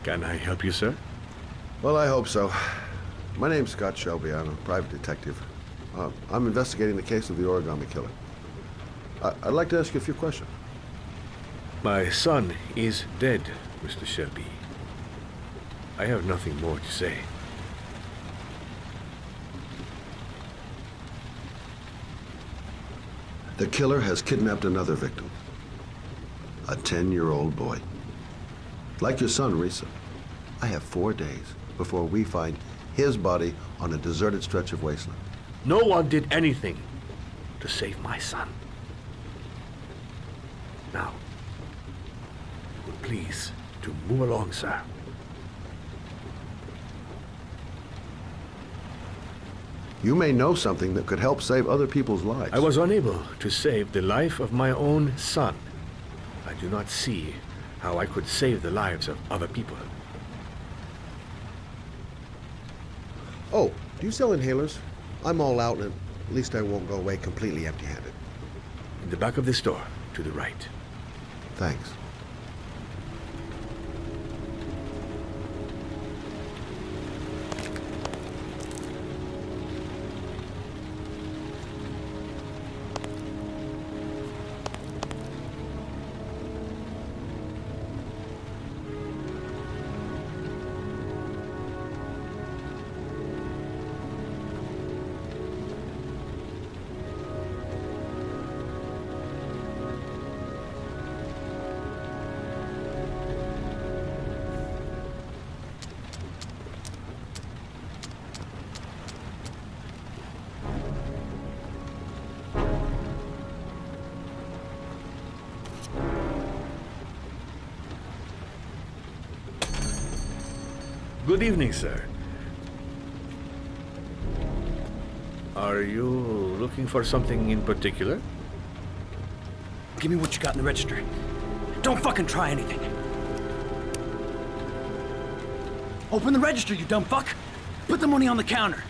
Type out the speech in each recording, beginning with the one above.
Can I help you, sir? Well, I hope so. My name's Scott Shelby. I'm a private detective. I'm investigating the case of the origami killer. I'd like to ask you a few questions. My son is dead, Mr. Shelby. I have nothing more to say. The killer has kidnapped another victim. A 10-year-old boy. Like your son, Risa. I have 4 days before we find his body on a deserted stretch of wasteland. No one did anything to save my son. Now, please, to move along, sir. You may know something that could help save other people's lives. I was unable to save the life of my own son. I do not see how I could save the lives of other people. Oh, do you sell inhalers? I'm all out, and at least I won't go away completely empty-handed. In the back of the store, to the right. Thanks. Good evening, sir. Are you looking for something in particular? Give me what you got in the register. Don't fucking try anything. Open the register, you dumb fuck. Put the money on the counter.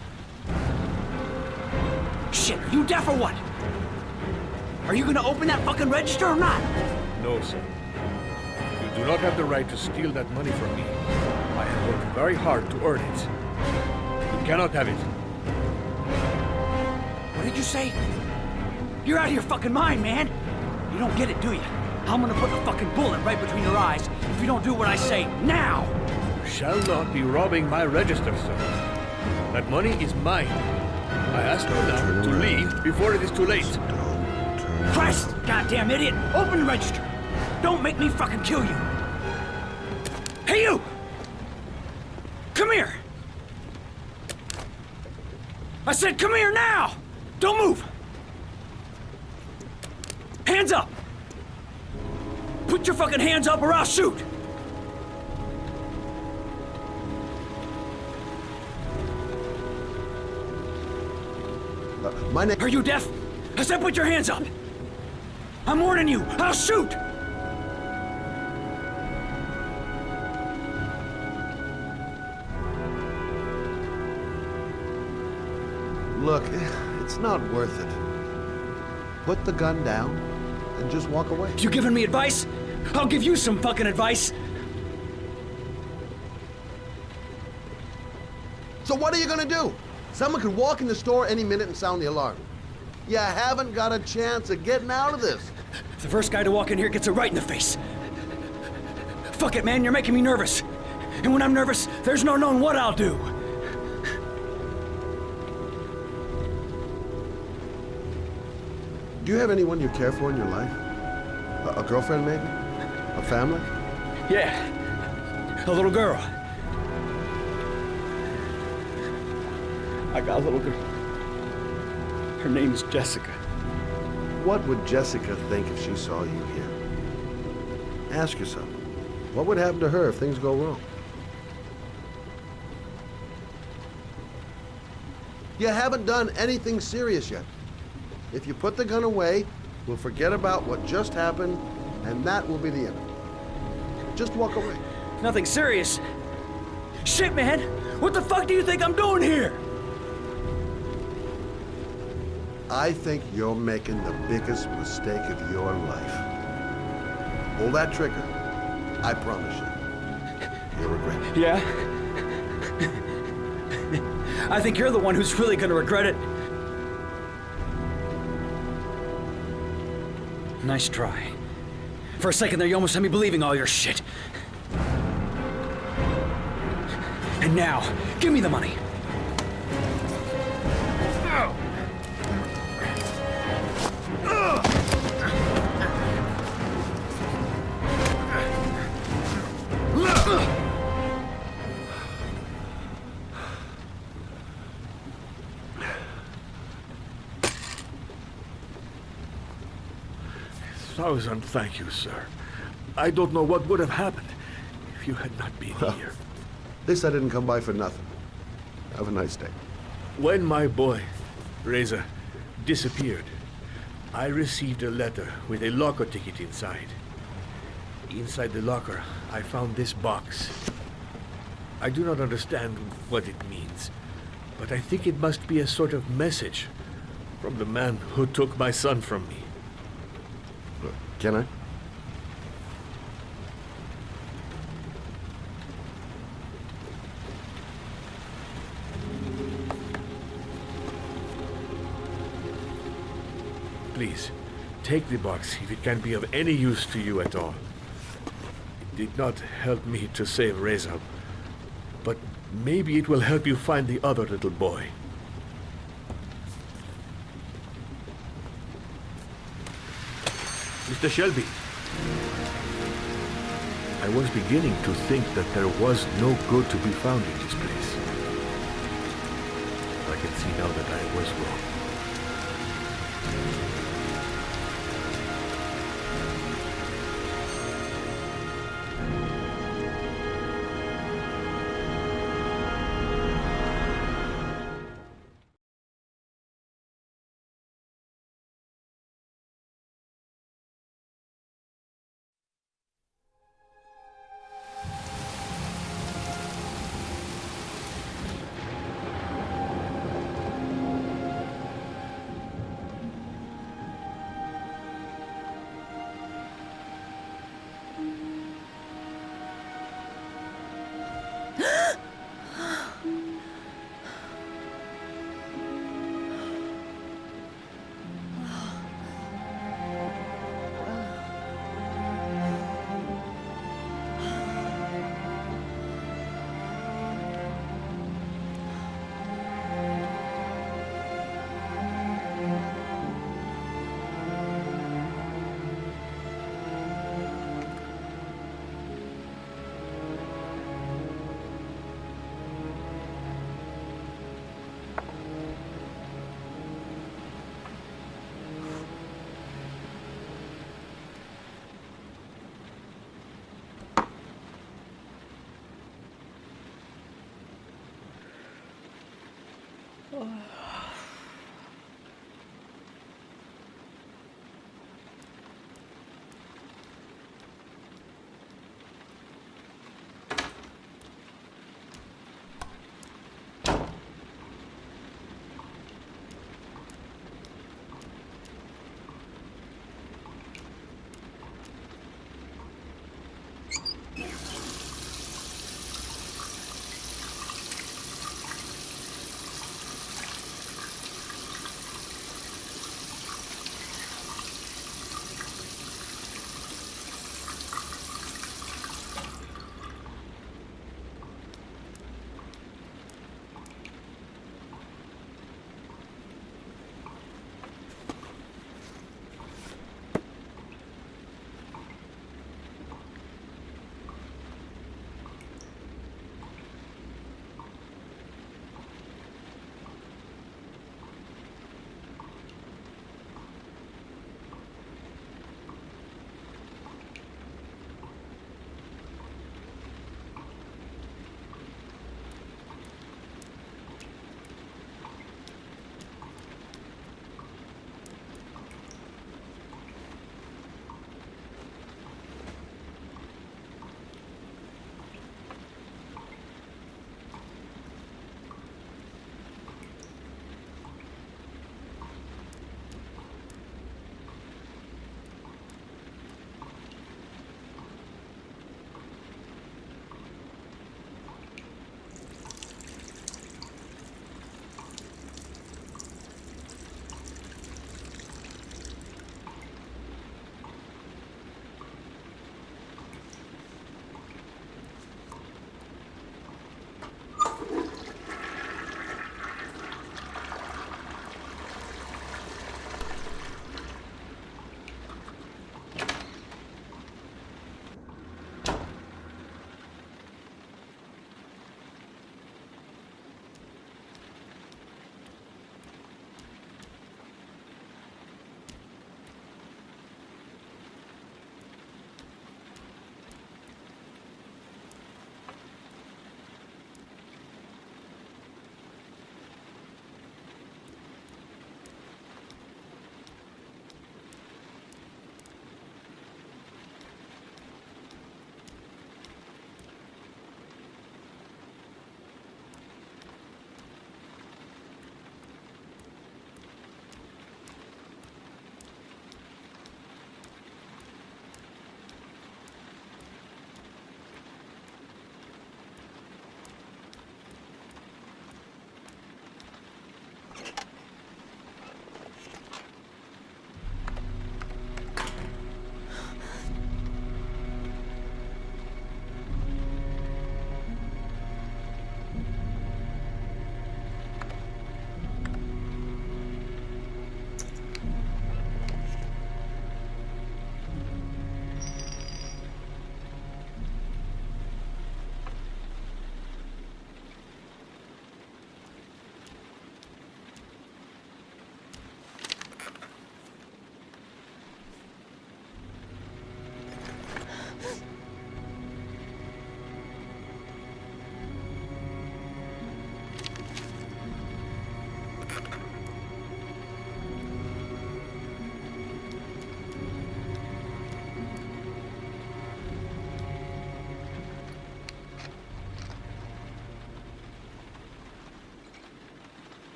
Shit, are you deaf or what? Are you gonna open that fucking register or not? No, sir. You do not have the right to steal that money from me. I have worked very hard to earn it. You cannot have it. What did you say? You're out of your fucking mind, man. You don't get it, do you? I'm gonna put a fucking bullet right between your eyes if you don't do what I say now! You shall not be robbing my register, sir. That money is mine. I ask you now to leave before it is too late. Christ, goddamn idiot! Open the register! Don't make me fucking kill you! Hey, you! Come here! I said come here now! Don't move! Hands up! Put your fucking hands up or I'll shoot! My name... Are you deaf? I said put your hands up! I'm warning you! I'll shoot! Look, it's not worth it. Put the gun down and just walk away. You giving me advice? I'll give you some fucking advice! So what are you gonna do? Someone could walk in the store any minute and sound the alarm. You haven't got a chance of getting out of this. The first guy to walk in here gets it right in the face. Fuck it, man, you're making me nervous. And when I'm nervous, there's no knowing what I'll do. Do you have anyone you care for in your life? A girlfriend, maybe? A family? Yeah, a little girl. I got a little girl. Her name's Jessica. What would Jessica think if she saw you here? Ask yourself, what would happen to her if things go wrong? You haven't done anything serious yet. If you put the gun away, we'll forget about what just happened, and that will be the end of it. Just walk away. Nothing serious. Shit, man! What the fuck do you think I'm doing here? I think you're making the biggest mistake of your life. Pull that trigger. I promise you. You'll regret it. Yeah? I think you're the one who's really gonna regret it. Nice try. For a second there, you almost had me believing all your shit. And now, give me the money. Thousand thank you, sir. I don't know what would have happened if you had not been here. At least I didn't come by for nothing. Have a nice day. When my boy, Reza, disappeared, I received a letter with a locker ticket inside. Inside the locker, I found this box. I do not understand what it means, but I think it must be a sort of message from the man who took my son from me. Can I? Please, take the box if it can be of any use to you at all. It did not help me to save Reza, but maybe it will help you find the other little boy. Mr. Shelby, I was beginning to think that there was no good to be found in this place. I can see now that I was wrong.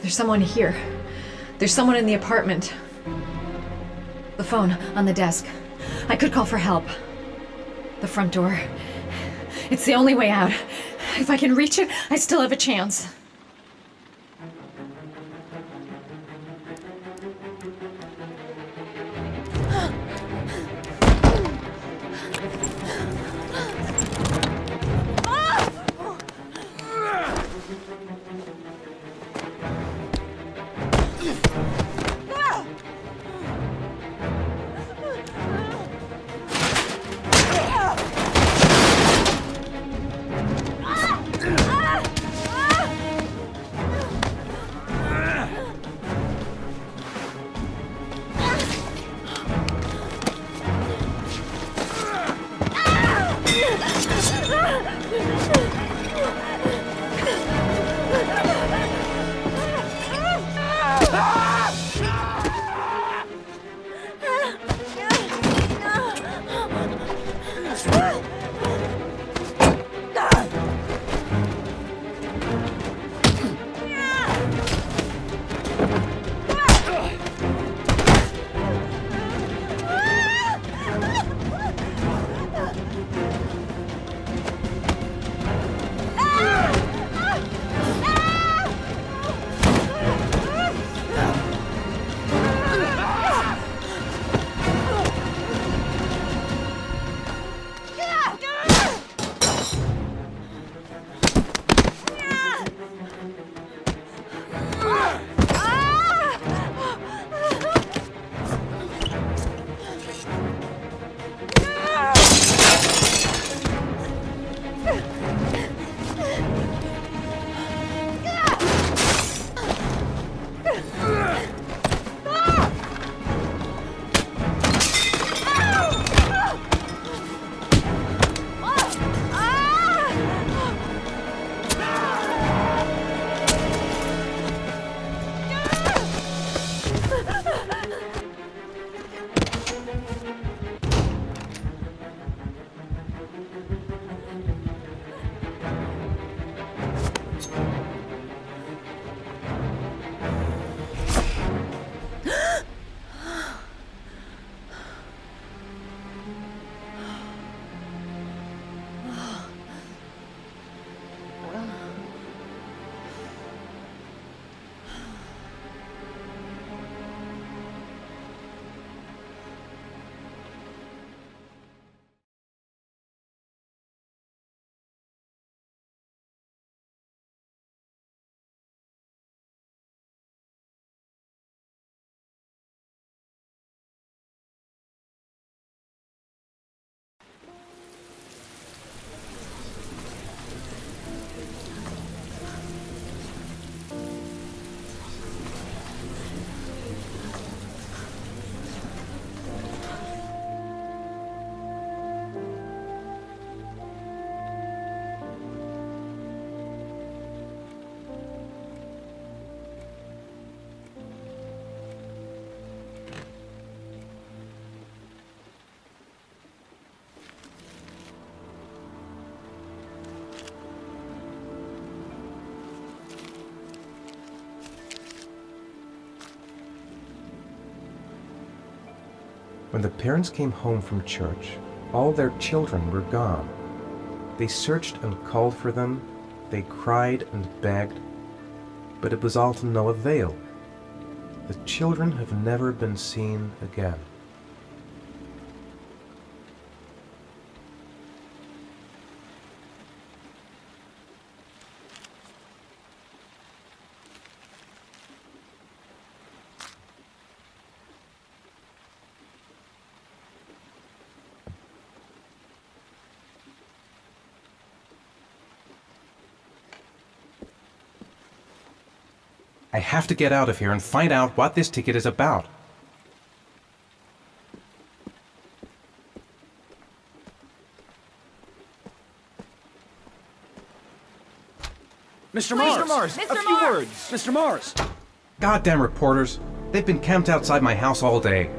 There's someone here. There's someone in the apartment. The phone on the desk. I could call for help. The front door. It's the only way out. If I can reach it, I still have a chance. When the parents came home from church, all their children were gone. They searched and called for them, they cried and begged, but it was all to no avail. The children have never been seen again. I have to get out of here and find out what this ticket is about. Mr. Mars! Mr. A few Mars! words! Mr. Mars! Goddamn reporters! They've been camped outside my house all day.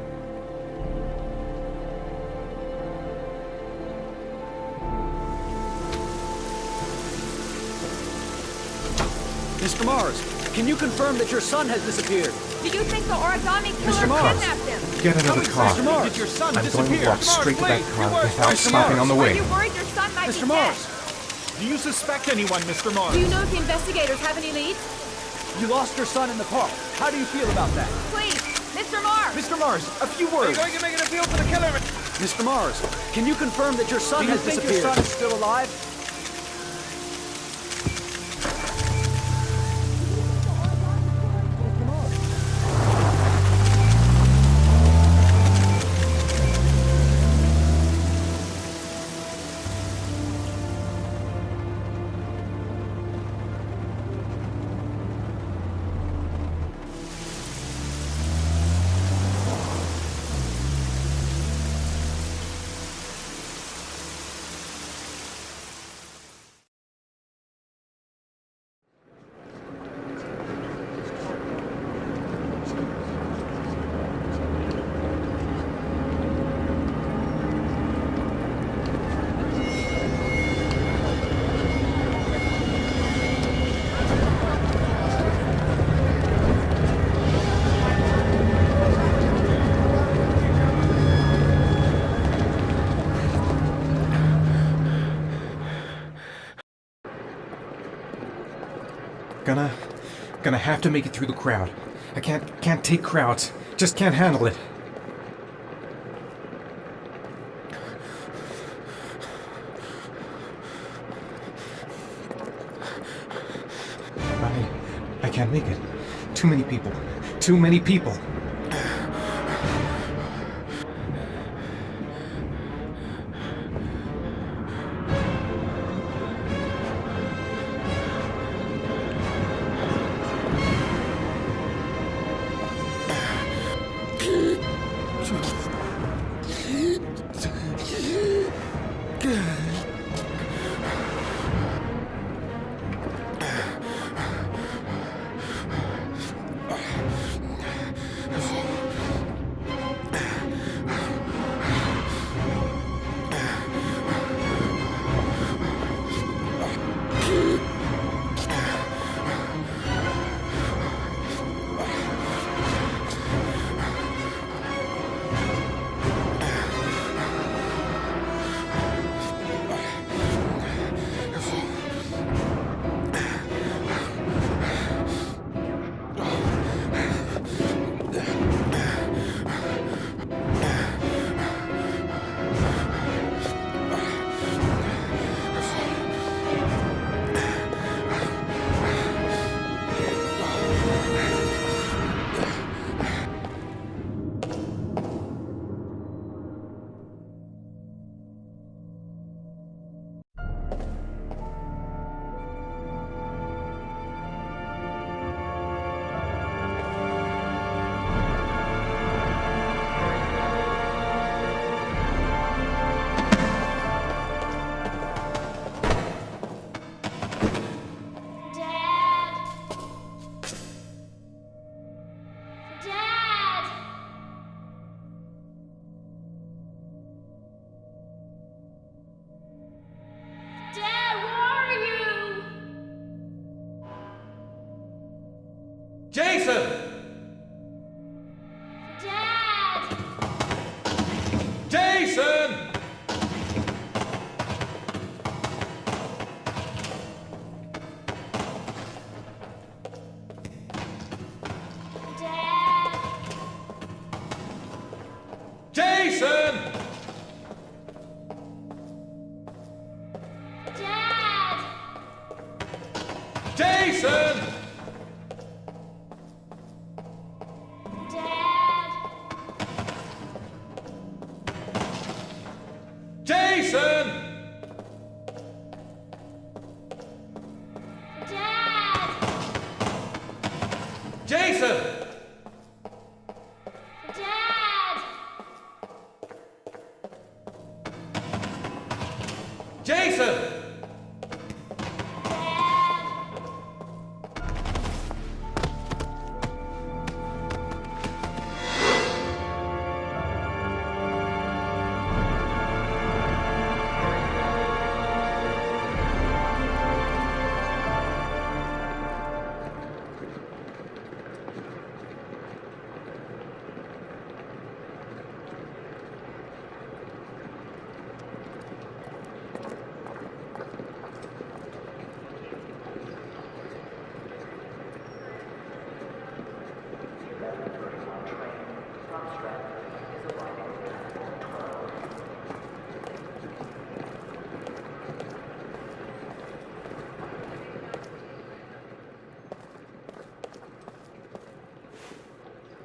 Mr. Mars, can you confirm that your son has disappeared? Do you think the origami killer Mr. Mars. kidnapped him? Get out of the car. Mr. Mars, Did your son I'm disappear? going to walk straight to that car without Mr. stopping on the Are way. you worried your son might Mr. be Mars, Do you suspect anyone, Mr. dead? Mars? Do you know if the investigators have any leads? you lost your son in the park. How do you feel about that? Please, Mr. Mars! Mr. Mars, a few words. going to make an appeal to the killer? Mr. Mars, can you confirm that your son Do you has think disappeared? your son is still alive? Gonna have to make it through the crowd. I can't take crowds. Just can't handle it. I can't make it. Too many people. Too many people. Jason! Dad! Jason! Dad! Jason! Dad! Jason! Dad! Jason! Dad! Jason! Dad! Jason!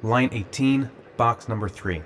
Line 18, box number 3.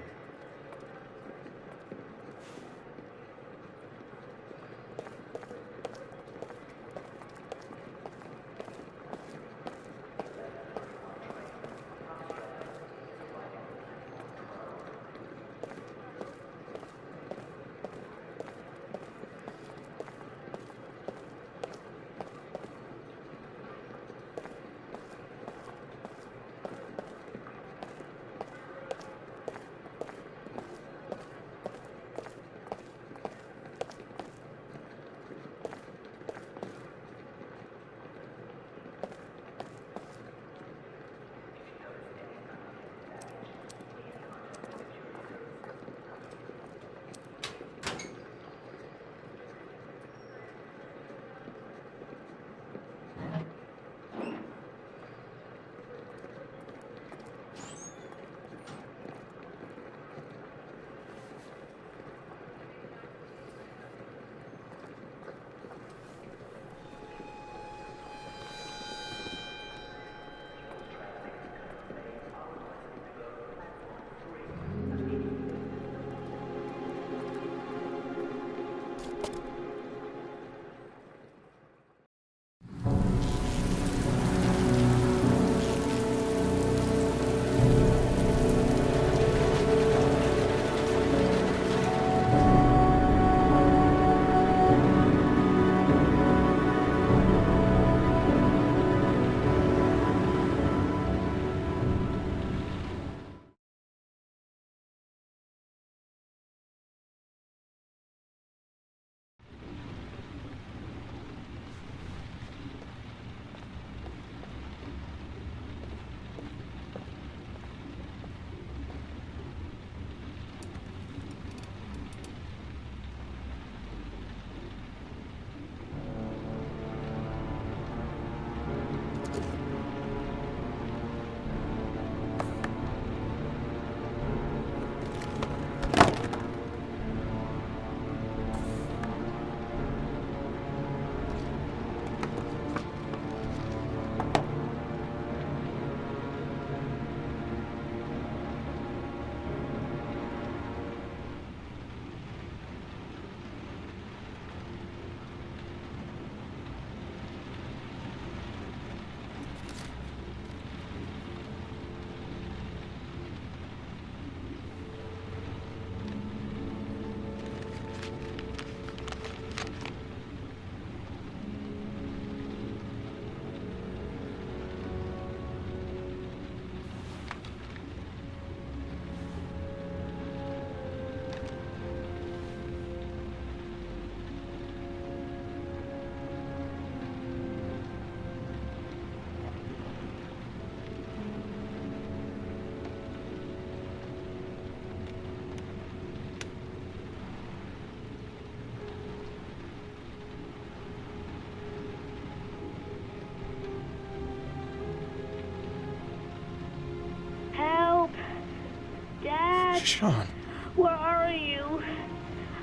Sean. Where are you?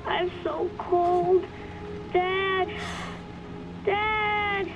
I'm so cold. Dad! Dad!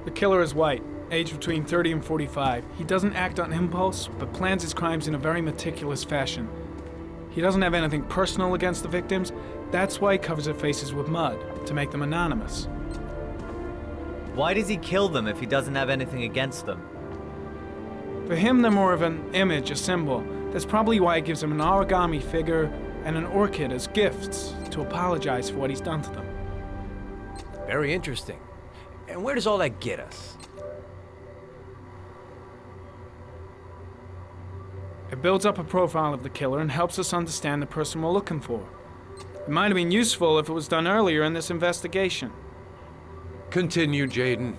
The killer is white, aged between 30 and 45. He doesn't act on impulse, but plans his crimes in a very meticulous fashion. He doesn't have anything personal against the victims. That's why he covers their faces with mud, to make them anonymous. Why does he kill them if he doesn't have anything against them? For him, they're more of an image, a symbol. That's probably why he gives them an origami figure and an orchid as gifts to apologize for what he's done to them. Very interesting. And where does all that get us? It builds up a profile of the killer and helps us understand the person we're looking for. It might have been useful if it was done earlier in this investigation. Continue, Jaden.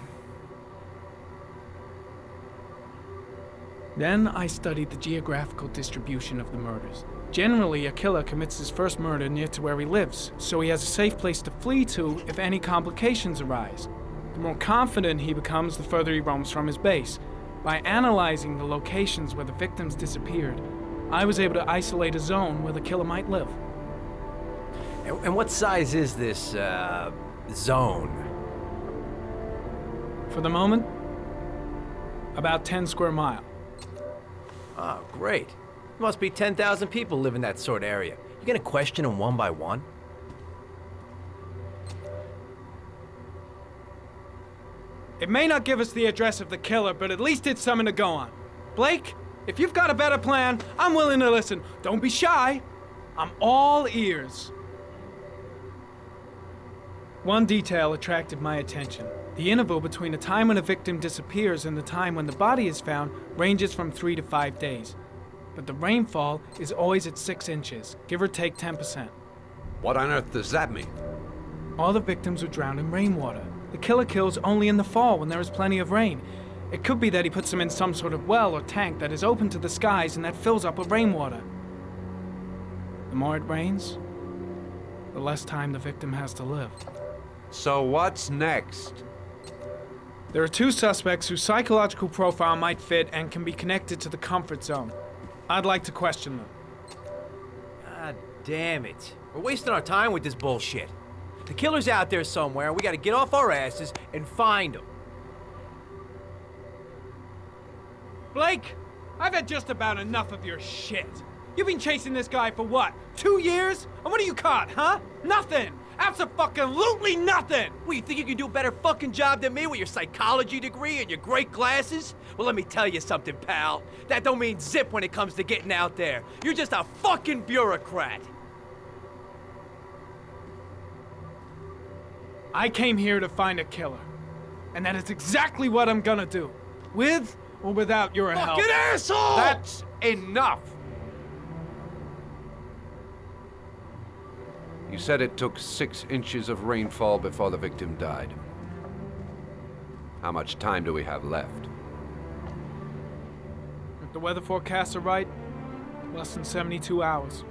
Then I studied the geographical distribution of the murders. Generally, a killer commits his first murder near to where he lives, so he has a safe place to flee to if any complications arise. The more confident he becomes, the further he roams from his base. By analyzing the locations where the victims disappeared, I was able to isolate a zone where the killer might live. And what size is this, zone? For the moment, about 10 square miles. Oh, great. Must be 10,000 people live in that sort of area. You gonna question them one by one? It may not give us the address of the killer, but at least it's something to go on. Blake, if you've got a better plan, I'm willing to listen. Don't be shy. I'm all ears. One detail attracted my attention. The interval between the time when a victim disappears and the time when the body is found ranges from 3 to 5 days. But the rainfall is always at 6 inches, give or take 10%. What on earth does that mean? All the victims were drowned in rainwater. The killer kills only in the fall when there is plenty of rain. It could be that he puts them in some sort of well or tank that is open to the skies and that fills up with rainwater. The more it rains, the less time the victim has to live. So what's next? There are 2 suspects whose psychological profile might fit and can be connected to the comfort zone. I'd like to question them. God damn it. We're wasting our time with this bullshit. The killer's out there somewhere, and we gotta get off our asses and find him. Blake, I've had just about enough of your shit. You've been chasing this guy for what, 2 years? And what are you caught, huh? Nothing! Abso-fucking-lutely nothing! What, you think you can do a better fucking job than me with your psychology degree and your great glasses? Well, let me tell you something, pal. That don't mean zip when it comes to getting out there. You're just a fucking bureaucrat. I came here to find a killer. And that is exactly what I'm gonna do. With or without your help. Fucking asshole! That's enough! You said it took 6 inches of rainfall before the victim died. How much time do we have left? If the weather forecasts are right, less than 72 hours.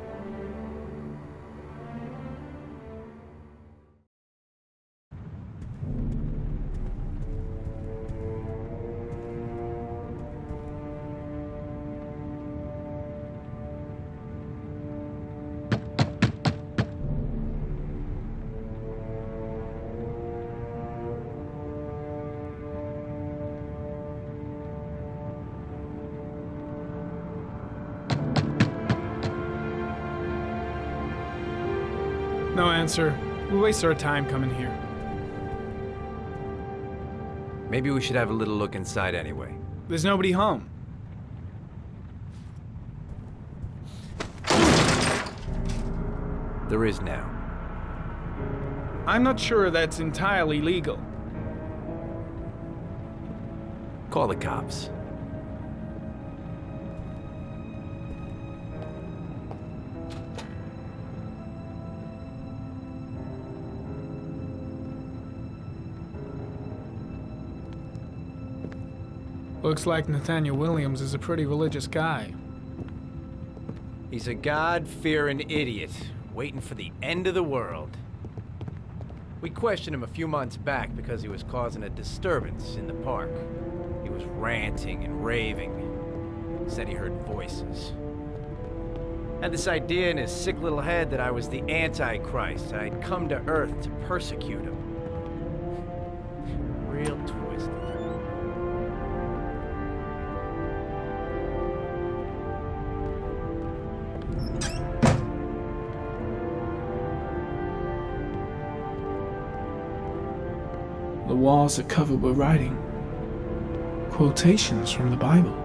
No answer. We waste our time coming here. Maybe we should have a little look inside anyway. There's nobody home. There is now. I'm not sure that's entirely legal. Call the cops. Looks like Nathaniel Williams is a pretty religious guy. He's a God-fearing idiot, waiting for the end of the world. We questioned him a few months back because he was causing a disturbance in the park. He was ranting and raving. Said he heard voices. Had this idea in his sick little head that I was the Antichrist and I'd come to Earth to persecute him. Real twisted. The walls are covered with writing. Quotations from the Bible.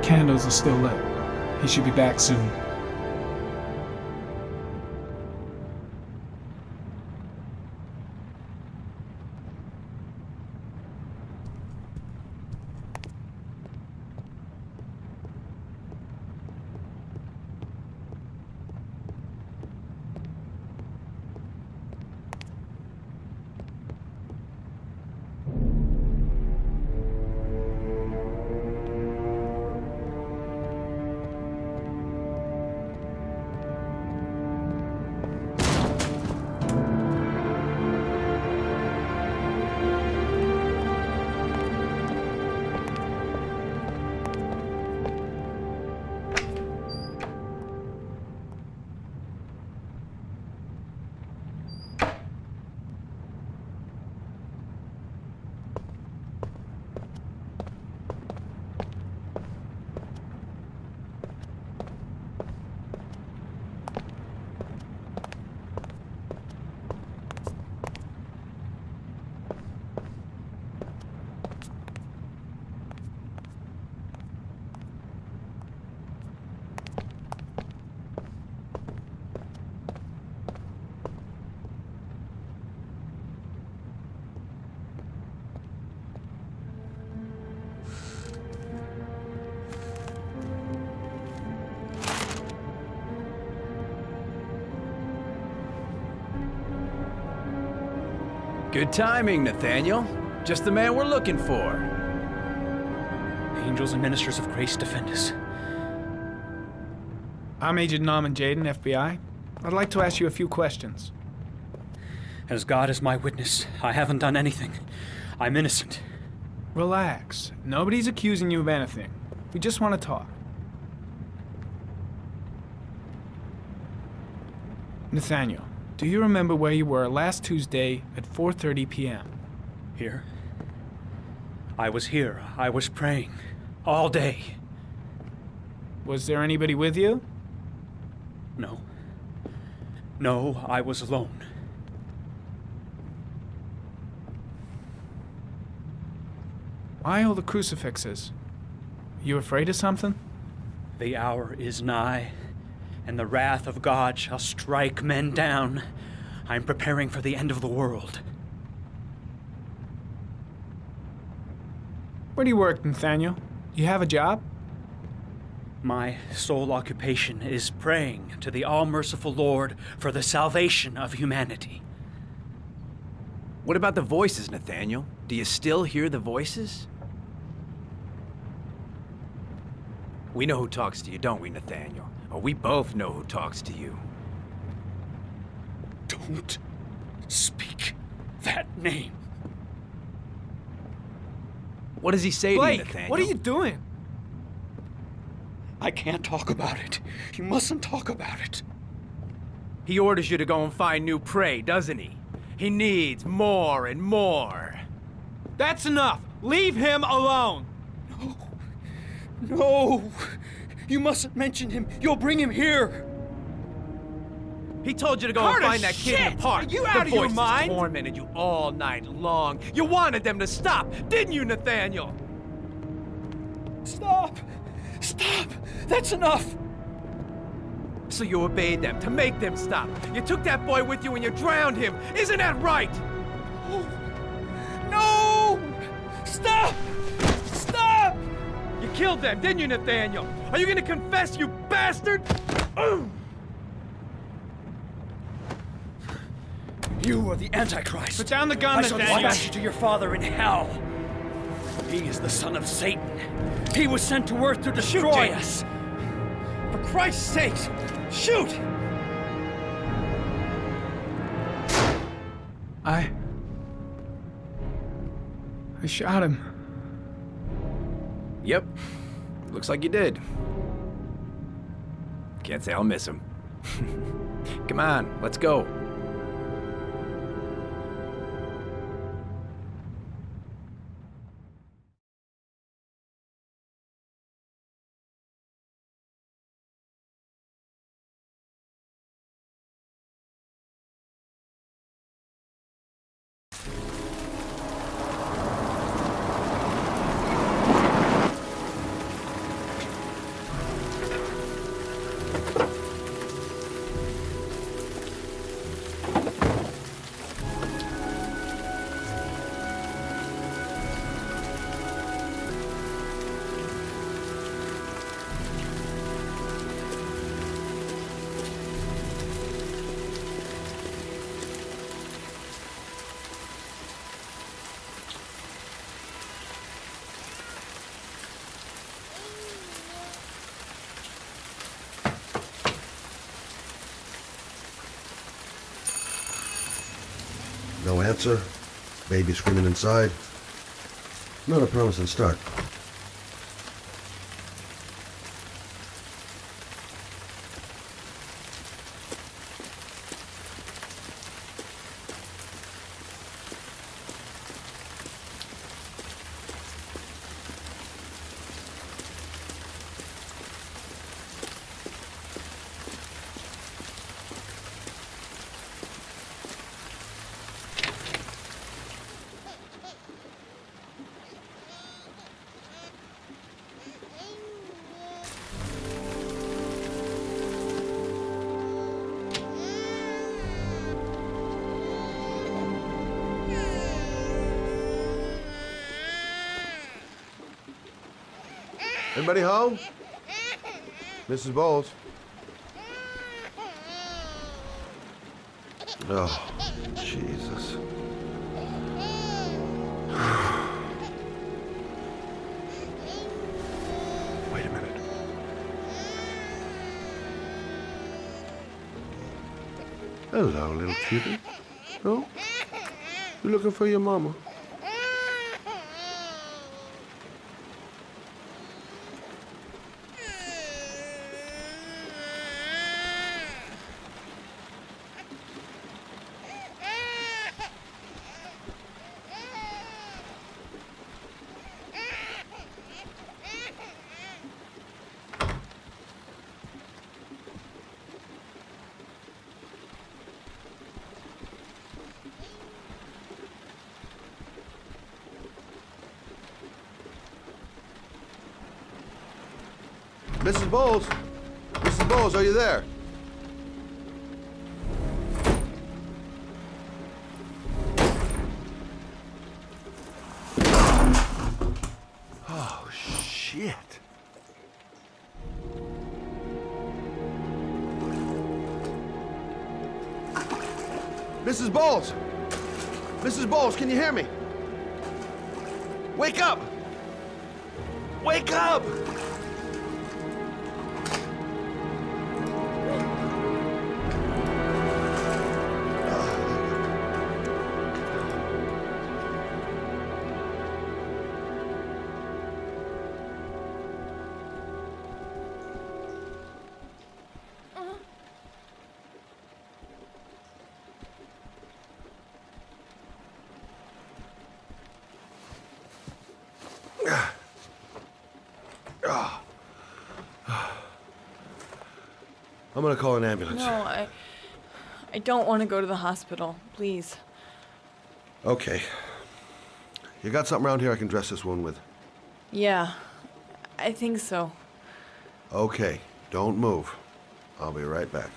Candles are still lit. He should be back soon. Good timing, Nathaniel. Just the man we're looking for. Angels and ministers of grace defend us. I'm Agent Norman Jaden, FBI. I'd like to ask you a few questions. As God is my witness, I haven't done anything. I'm innocent. Relax. Nobody's accusing you of anything. We just want to talk. Nathaniel, do you remember where you were last Tuesday at 4:30 p.m.? Here? I was here. I was praying. All day. Was there anybody with you? No. No, I was alone. Why all the crucifixes? You afraid of something? The hour is nigh, and the wrath of God shall strike men down. I'm preparing for the end of the world. Where do you work, Nathaniel? You have a job? My sole occupation is praying to the all-merciful Lord for the salvation of humanity. What about the voices, Nathaniel? Do you still hear the voices? We know who talks to you, don't we, Nathaniel? Or we both know who talks to you. Don't speak that name. What does he say to Blake, you, Nathaniel? what are you doing? I can't talk about it. You mustn't talk about it. He orders you to go and find new prey, doesn't he? He needs more and more. That's enough! Leave him alone! No. No! You mustn't mention him. You'll bring him here. He told you to go Carter, and find that kid in shit! the park. Are you out of your voices mind? tormented you all night long. You wanted them to stop, didn't you, Nathaniel? Stop! Stop! That's enough! So you obeyed them to make them stop. You took that boy with you and you drowned him. Isn't that right? No! Stop! Stop! You killed them, didn't you, Nathaniel? Are you gonna confess, you bastard? You are the Antichrist. Put down the gun, I shall Nathaniel. dispatch you to your father in hell. He is the son of Satan. He was sent to earth to destroy us. For Christ's sake, shoot! I shot him. Yep. Looks like you did. Can't say I'll miss him. Come on, let's go. No answer. Baby screaming inside. Not a promising start. Anybody home? Mrs. Bowles? Oh, Jesus. Wait a minute. Hello, little cutie. Oh? You looking for your mama? Mrs. Bowles? Mrs. Bowles, are you there? Oh, shit. Mrs. Bowles! Mrs. Bowles, can you hear me? Wake up! Wake up! I'm gonna call an ambulance. No, I don't want to go to the hospital. Please. Okay. You got something around here I can dress this wound with? Yeah, I think so. Okay, don't move. I'll be right back.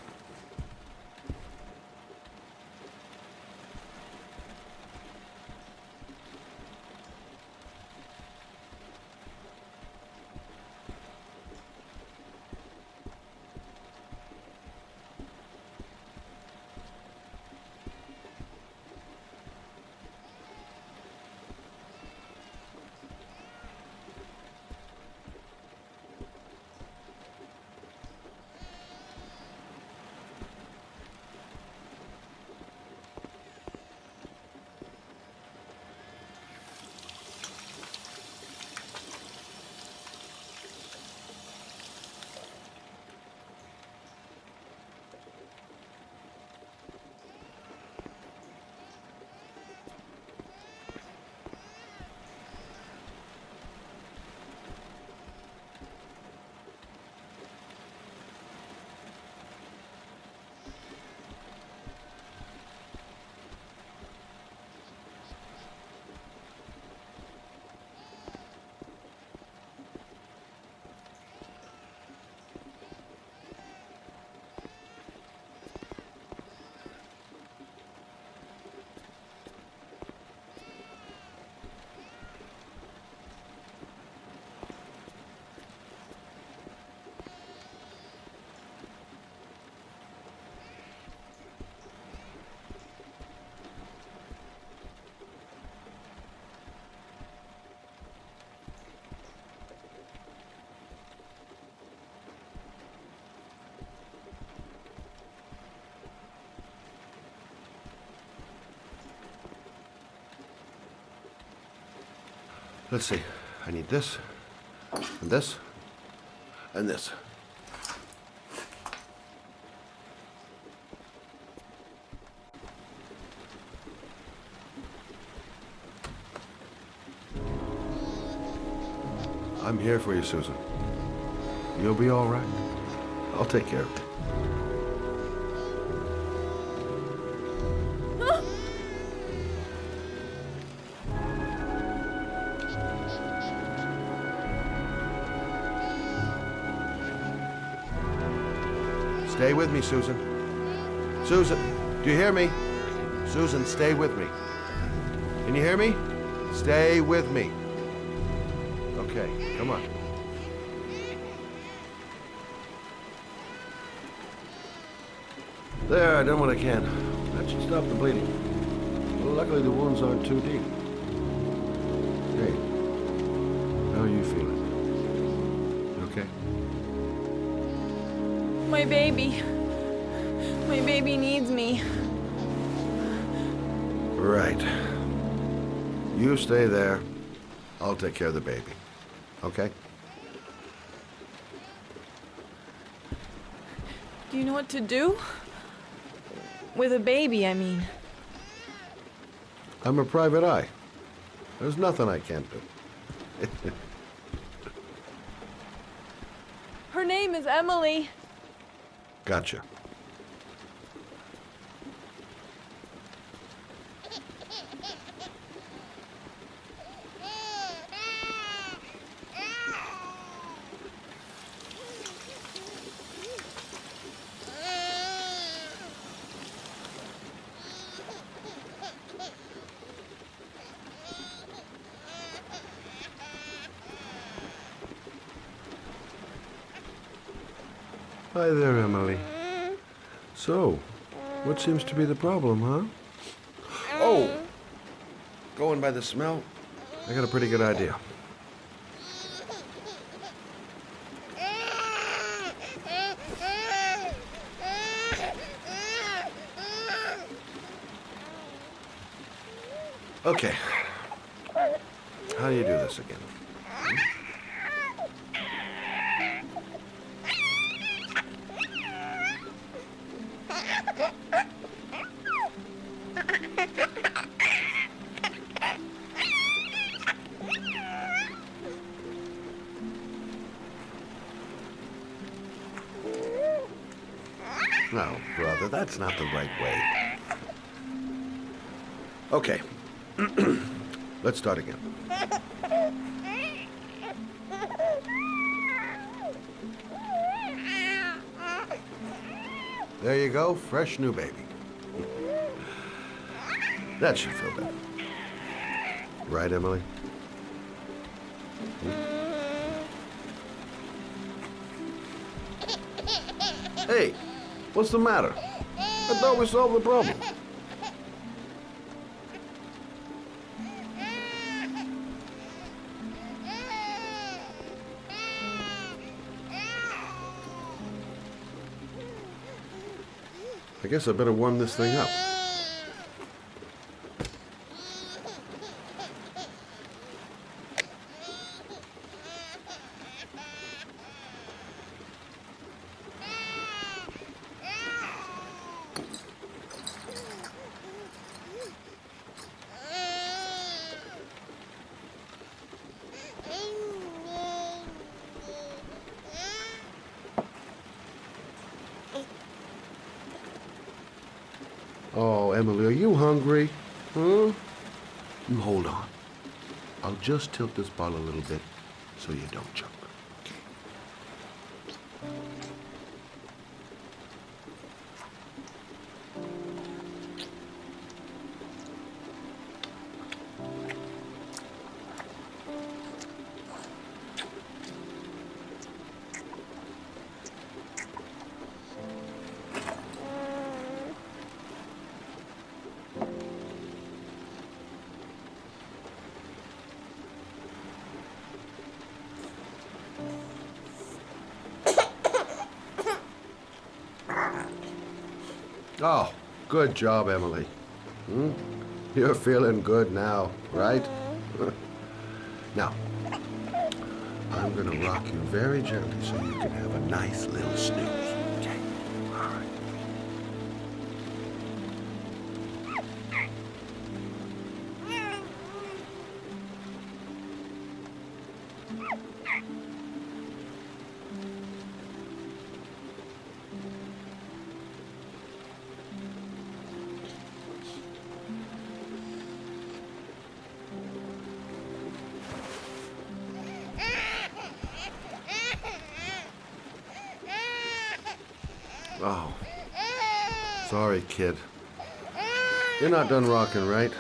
Let's see. I need this, and this, and this. I'm here for you, Susan. You'll be all right. I'll take care of you. Stay with me, Susan. Susan, do you hear me? Susan, stay with me. Can you hear me? Stay with me. Okay, come on. There, I done what I can. That should stop the bleeding. Well, luckily the wounds aren't too deep. Hey, how are you feeling? You okay? My baby. My baby needs me. Right. You stay there. I'll take care of the baby. Okay? Do you know what to do? With a baby, I mean. I'm a private eye. There's nothing I can't do. Her name is Emily. Gotcha. Hi there, Emily. So, what seems to be the problem, huh? Oh! Going by the smell, I got a pretty good idea. Okay. How do you do this again? No, brother, that's not the right way. Okay. Let's start again. There you go, fresh new baby. That should feel better. Right, Emily? Hey, what's the matter? I thought we solved the problem. I guess I better warm this thing up. Oh, Emily, are you hungry? Huh? You hold on. I'll just tilt this bottle a little bit so you don't choke. Oh, good job, Emily. You're feeling good now, right? Now, I'm gonna rock you very gently so you can have a nice little snooze. Okay? All right. Oh, sorry, kid. You're not done rocking, right?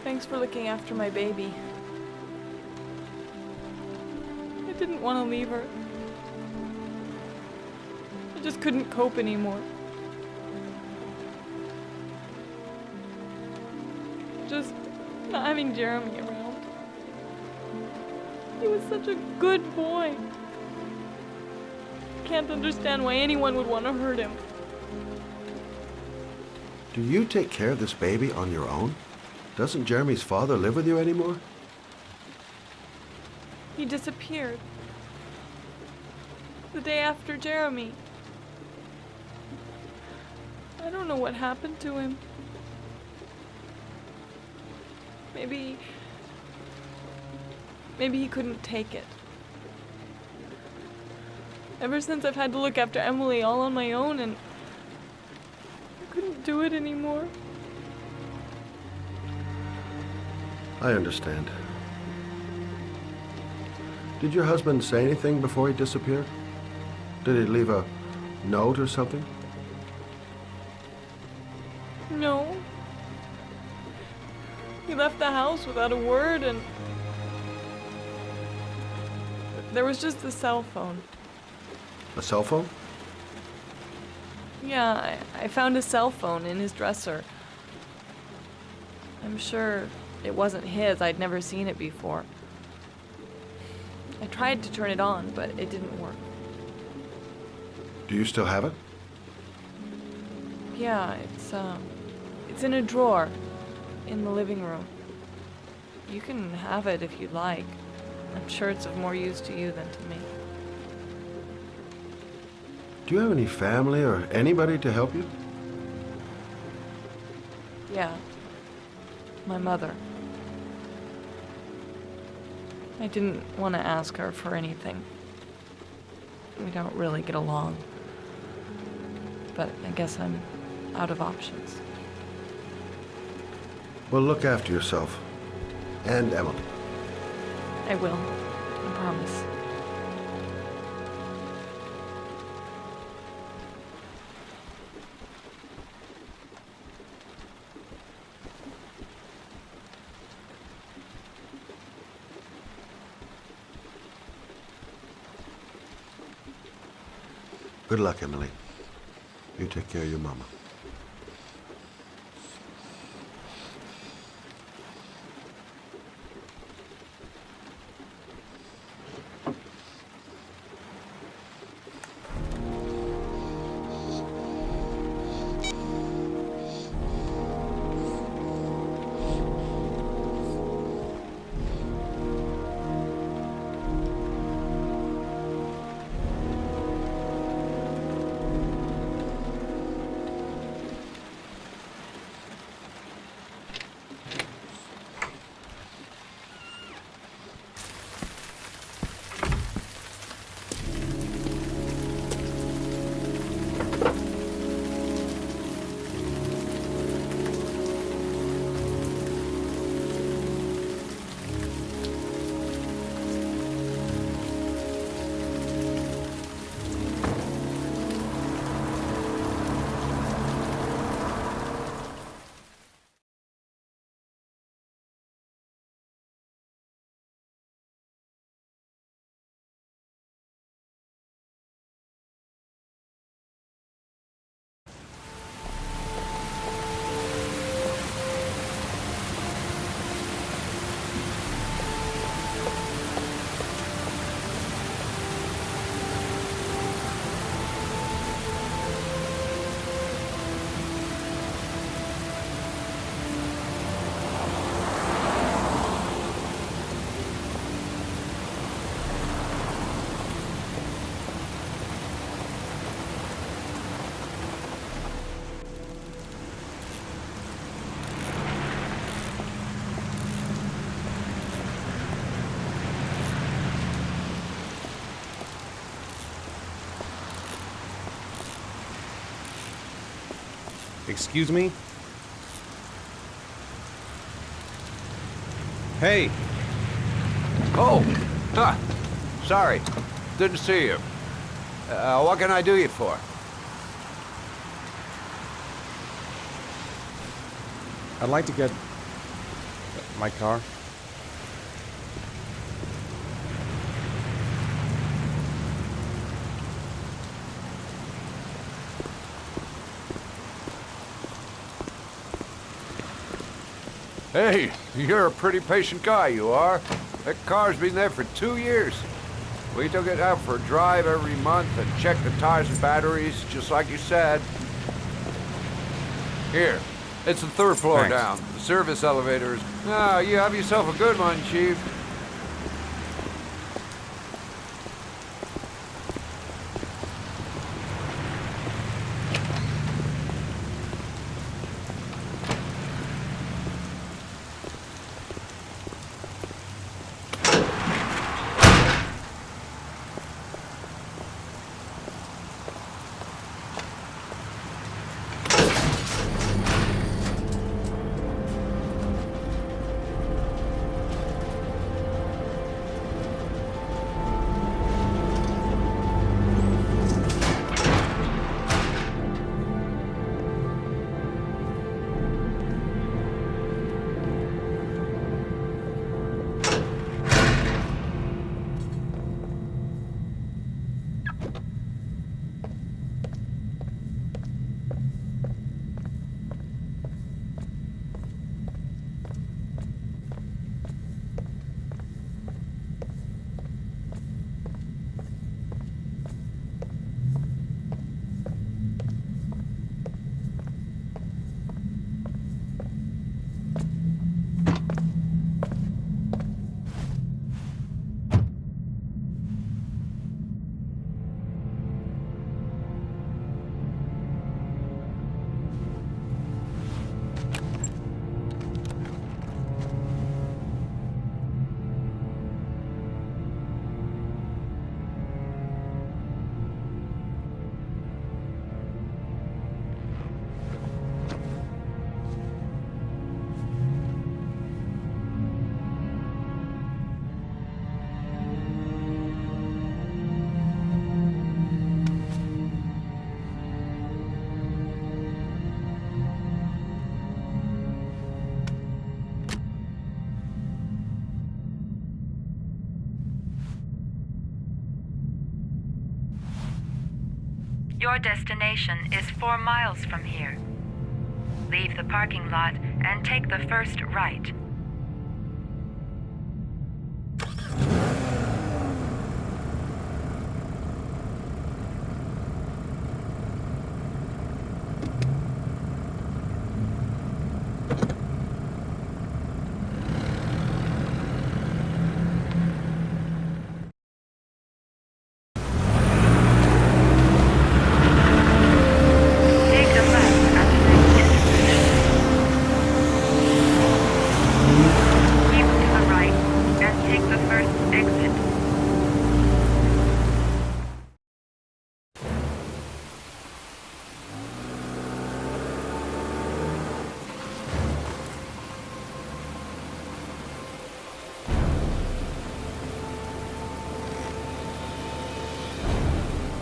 Thanks for looking after my baby. I didn't want to leave her. I just couldn't cope anymore. Just not having Jeremy around. He was such a good boy. I can't understand why anyone would want to hurt him. Do you take care of this baby on your own? Doesn't Jeremy's father live with you anymore? He disappeared. The day after Jeremy. I don't know what happened to him. Maybe he couldn't take it. Ever since I've had to look after Emily all on my own, and I couldn't do it anymore. I understand. Did your husband say anything before he disappeared? Did he leave a note or something? No. He left the house without a word, and there was just the cell phone. A cell phone? Yeah, I found a cell phone in his dresser. I'm sure it wasn't his. I'd never seen it before. I tried to turn it on, but it didn't work. Do you still have it? Yeah, it's in a drawer in the living room. You can have it if you'd like. I'm sure it's of more use to you than to me. Do you have any family or anybody to help you? Yeah. My mother. I didn't want to ask her for anything. We don't really get along. But I guess I'm out of options. Well, look after yourself. And Emily. I will. I promise. Good luck, Emily. You take care of your mama. Excuse me? Hey! Oh! Huh. Sorry. Didn't see you. What can I do you for? I'd like to get my car. Hey, you're a pretty patient guy, you are. That car's been there for 2 years. We took it out for a drive every month and checked the tires and batteries, just like you said. Here, it's the 3rd floor Thanks. down. The service elevators. Ah, you have yourself a good one, Chief. Your destination is 4 miles from here. Leave the parking lot and take the first right.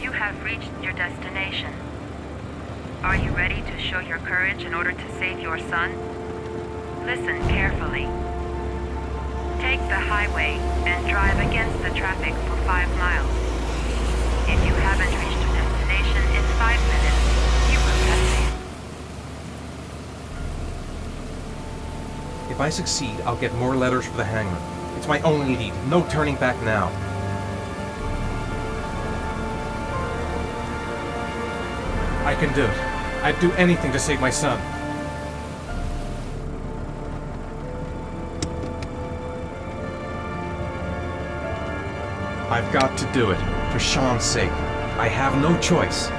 You have reached your destination. Are you ready to show your courage in order to save your son? Listen carefully. Take the highway and drive against the traffic for 5 miles. If you haven't reached your destination in 5 minutes, you will have failed. If I succeed, I'll get more letters for the hangman. It's my only lead. No turning back now. I can do it. I'd do anything to save my son. I've got to do it. For Sean's sake. I have no choice.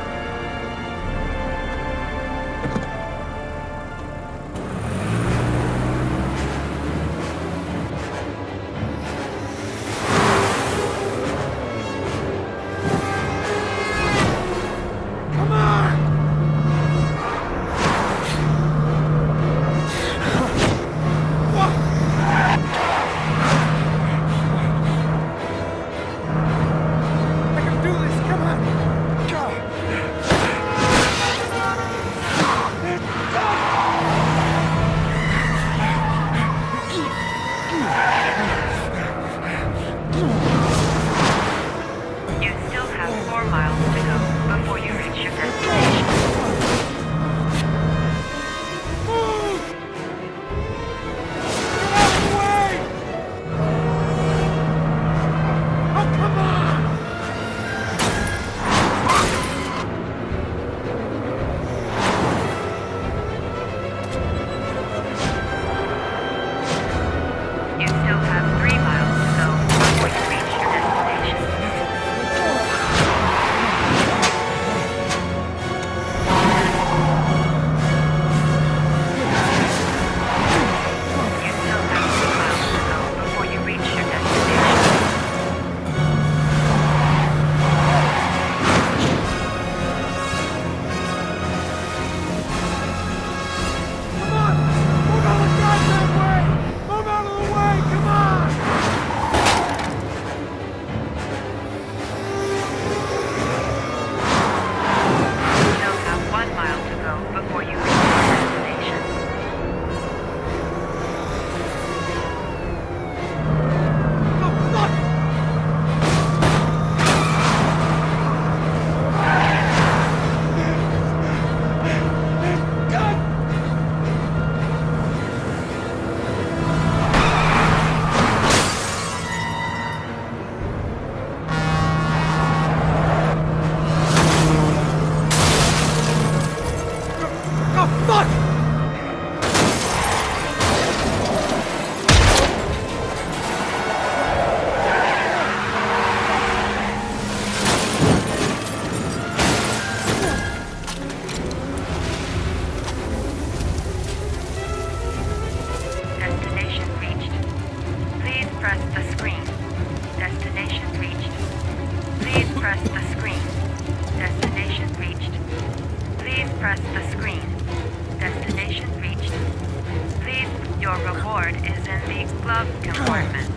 Your reward is in the glove compartment.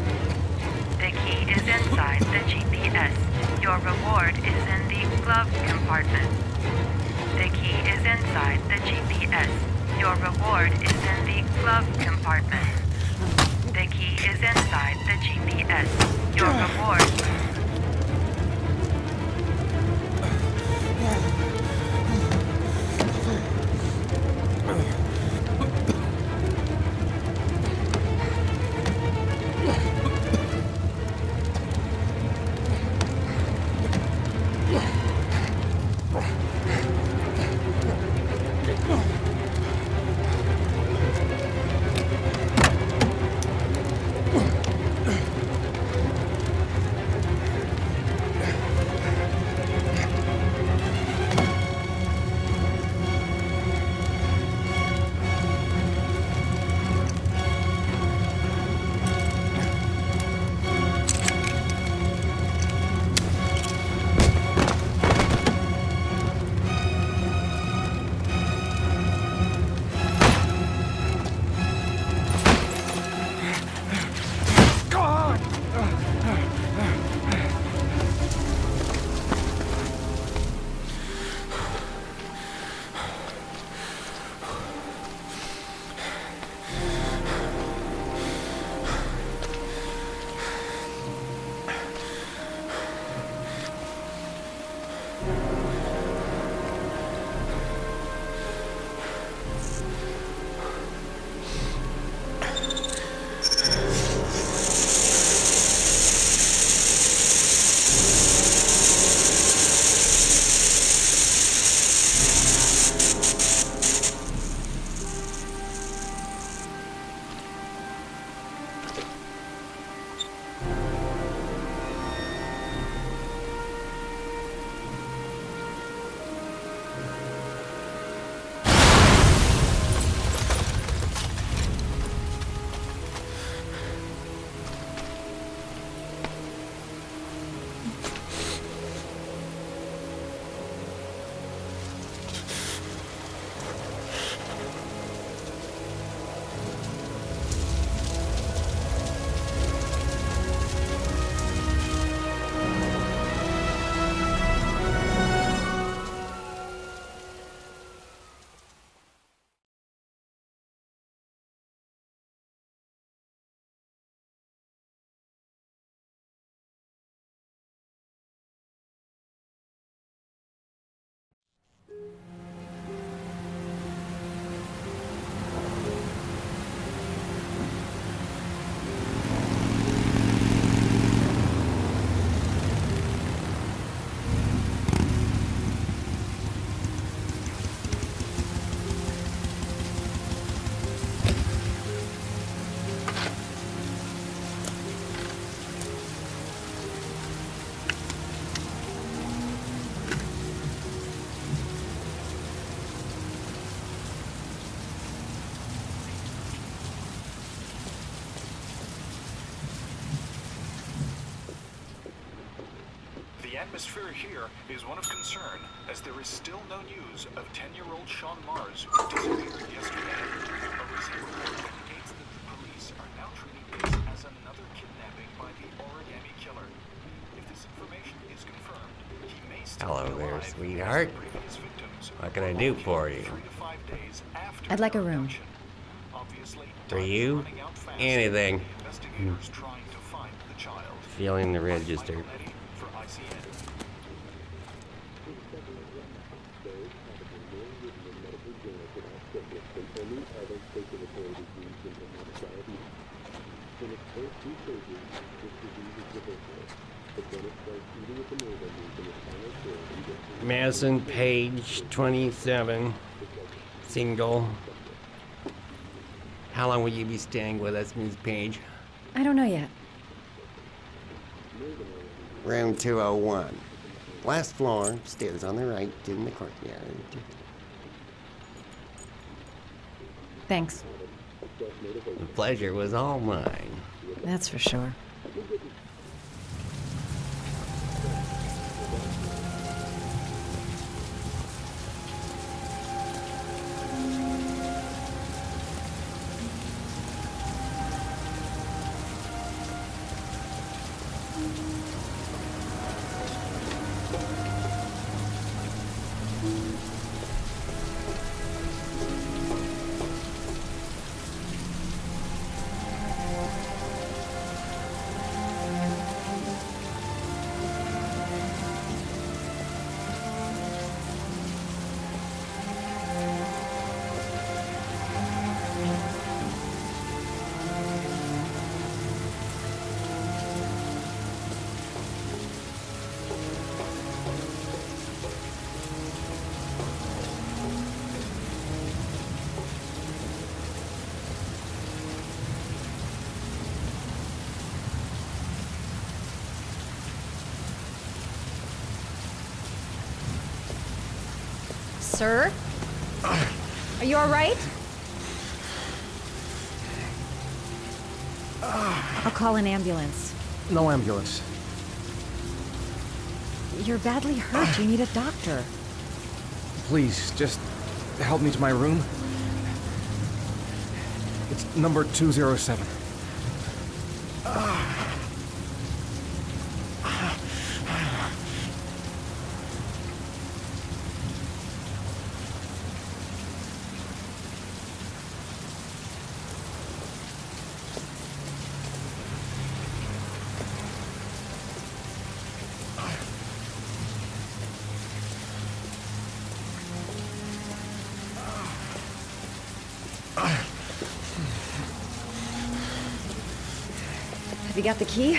The key is inside the GPS. Your reward is in the glove compartment. The key is inside the GPS. Your reward is in the glove compartment. The key is inside the GPS. Your reward. The atmosphere here is one of concern, as there is still no news of 10-year-old Sean Mars, who disappeared yesterday. A recent report indicates that the police are now treating this as another kidnapping by the origami killer. If this information is confirmed, he may still Hello be there, alive, sweetheart. as the previous victims What can I do for you? 3 to 5 days after I'd like a their room. abduction. Obviously, For time is you? running out fast, Anything. with the investigators trying to find the child. Feeling the register. Michael Eddy for ICN. Madison Page, 27, single. How long will you be staying with us, Ms. Page? I don't know yet. Room 201. Last floor, stairs on the right, in the courtyard. Thanks. The pleasure was all mine. That's for sure. Sir? Are you all right? I'll call an ambulance. No ambulance. You're badly hurt. You need a doctor. Please, just help me to my room. It's number 207. Have you got the key?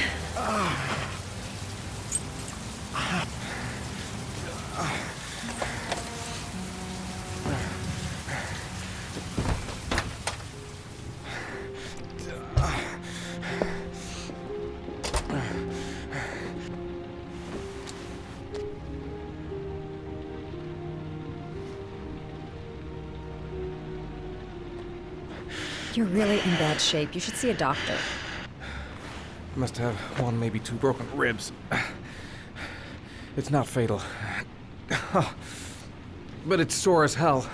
You're really in bad shape. You should see a doctor. Must have one, maybe two broken ribs. It's not fatal. But it's sore as hell.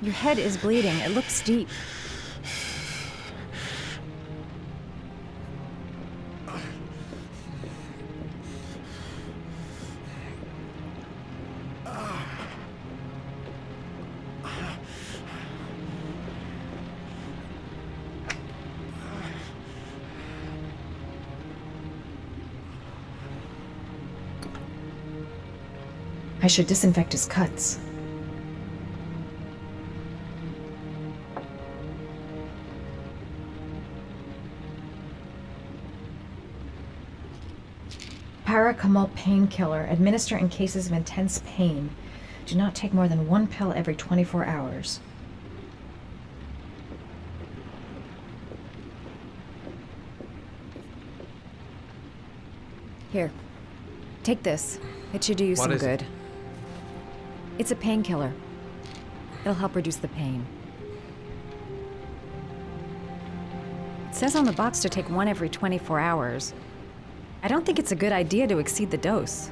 Your head is bleeding. It looks deep. I should disinfect his cuts. Paracetamol painkiller. Administer in cases of intense pain. Do not take more than 1 pill every 24 hours. Here. Take this. It should do you some good. It's a painkiller. It'll help reduce the pain. It says on the box to take 1 every 24 hours. I don't think it's a good idea to exceed the dose.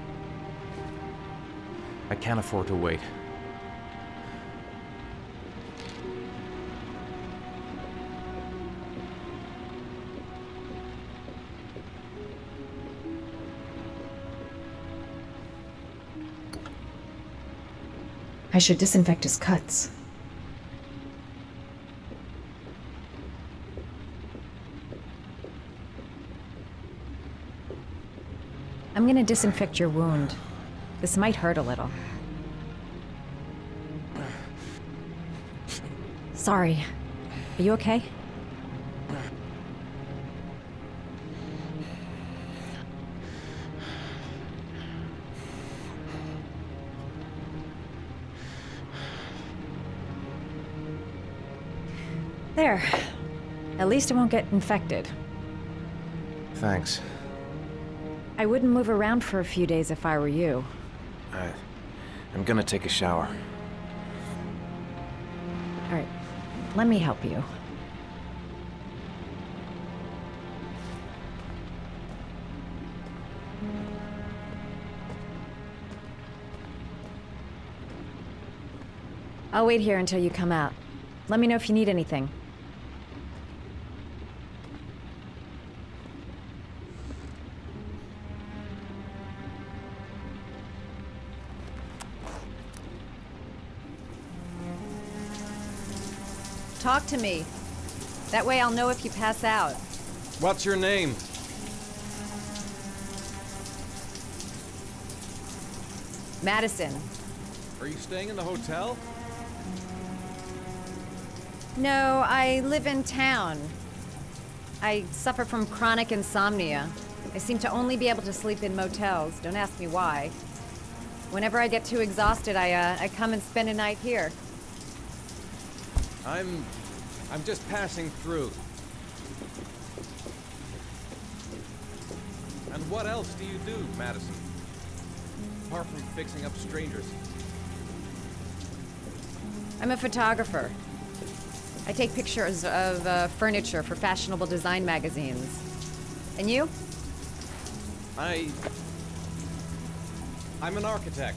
I can't afford to wait. I should disinfect his cuts. I'm gonna disinfect your wound. This might hurt a little. Sorry. Are you okay? There. At least it won't get infected. Thanks. I wouldn't move around for a few days if I were you. I'm gonna take a shower. All right. Let me help you. I'll wait here until you come out. Let me know if you need anything. Talk to me. That way I'll know if you pass out. What's your name? Madison. Are you staying in the hotel? No, I live in town. I suffer from chronic insomnia. I seem to only be able to sleep in motels. Don't ask me why. Whenever I get too exhausted, I come and spend a night here. I'm just passing through. And what else do you do, Madison? apart from fixing up strangers? I'm a photographer. I take pictures of furniture for fashionable design magazines. And you? I'm an architect.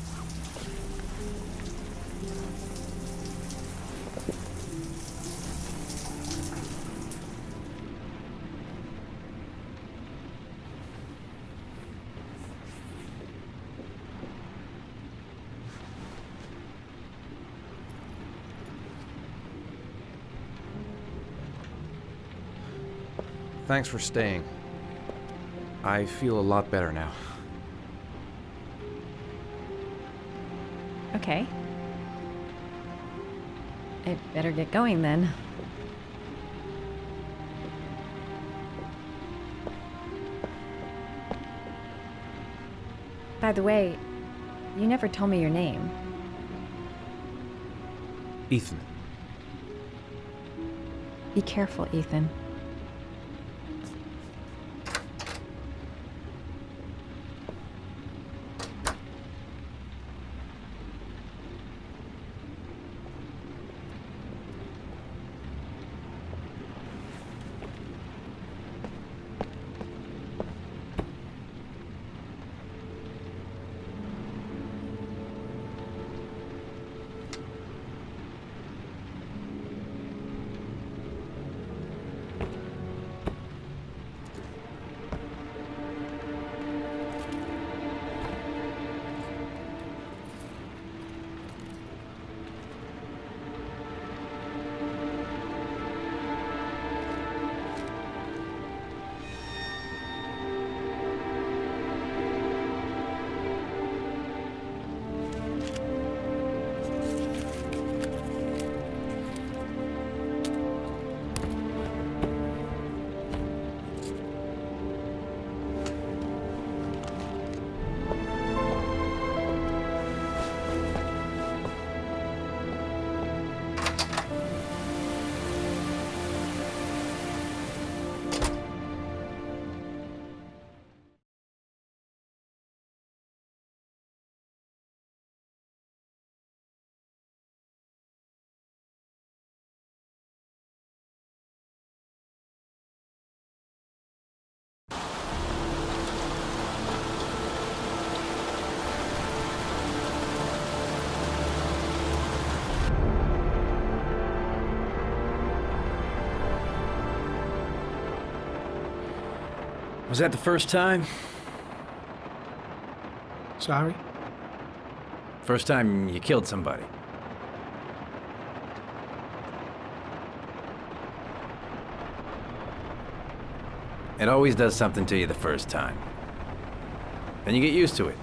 Thanks for staying. I feel a lot better now. Okay. I'd better get going then. By the way, you never told me your name. Ethan. Be careful, Ethan. Was that the first time? Sorry? First time you killed somebody. It always does something to you the first time. Then you get used to it.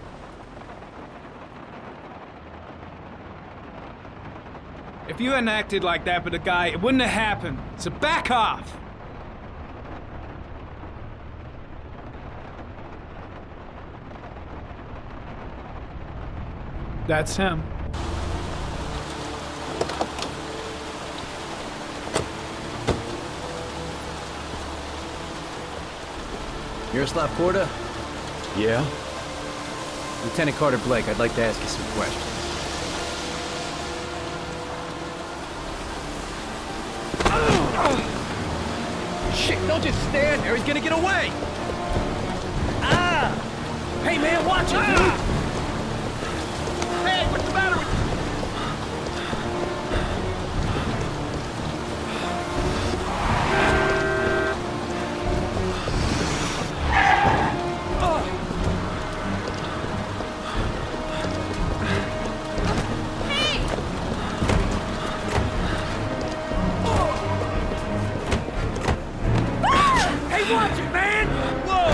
If you hadn't acted like that with a guy, it wouldn't have happened. So back off! That's him. Miroslav Porta? Yeah? Lieutenant Carter Blake, I'd like to ask you some questions. Shit, don't just stand there. He's gonna get away. Ah! Hey, man, watch it, dude. Hey, what's the matter with you? Watch it, man! Whoa!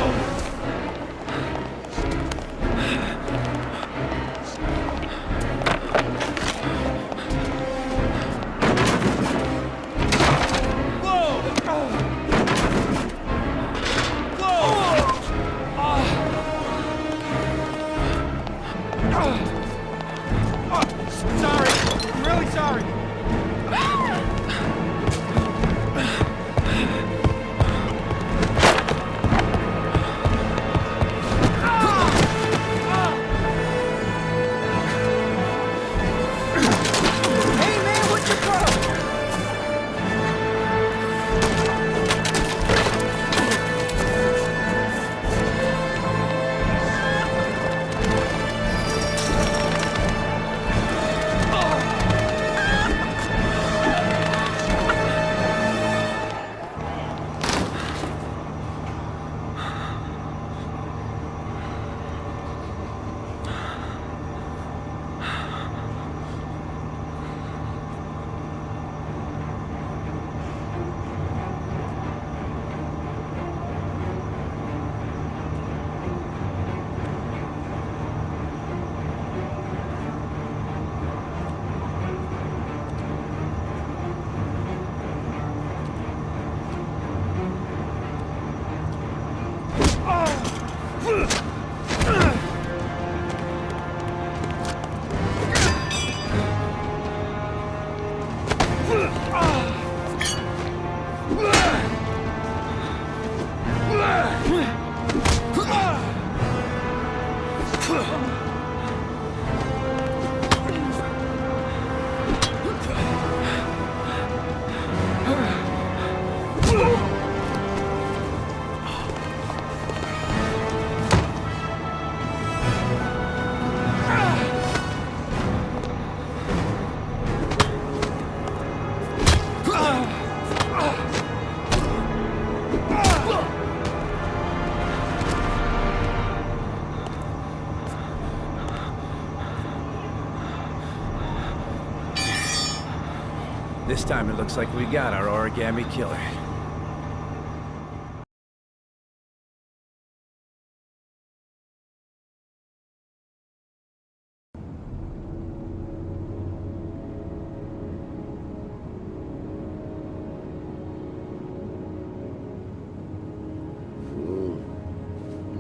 This time it looks like we got our origami killer.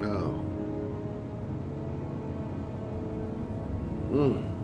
No. Mm.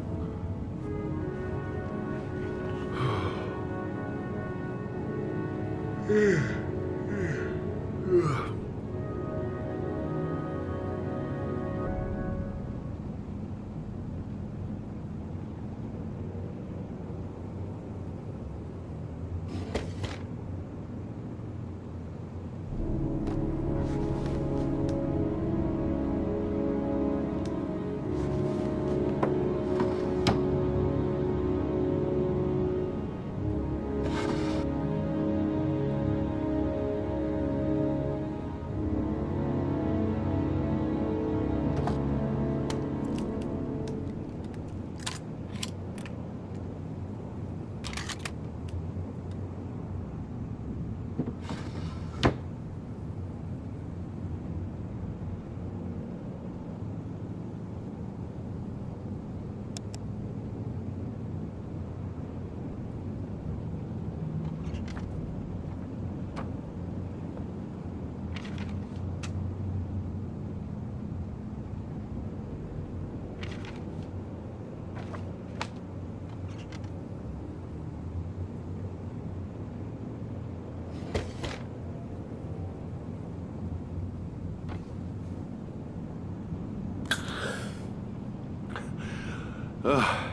Ugh.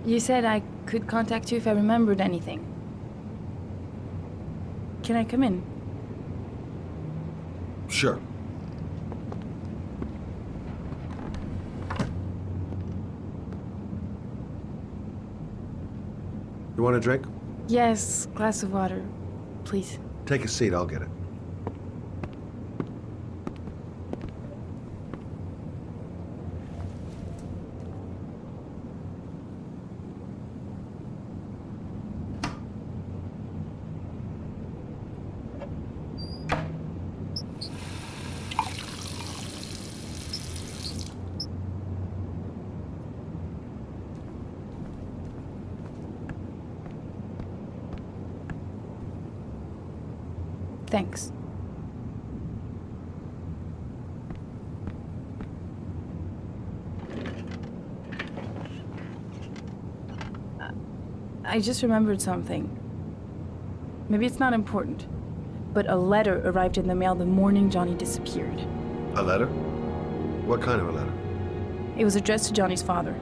You said I could contact you if I remembered anything. Can I come in? Sure. You want a drink? Yes, glass of water, please. Take a seat, I'll get it. Thanks. I just remembered something. Maybe it's not important, but a letter arrived in the mail the morning Johnny disappeared. A letter? What kind of a letter? It was addressed to Johnny's father.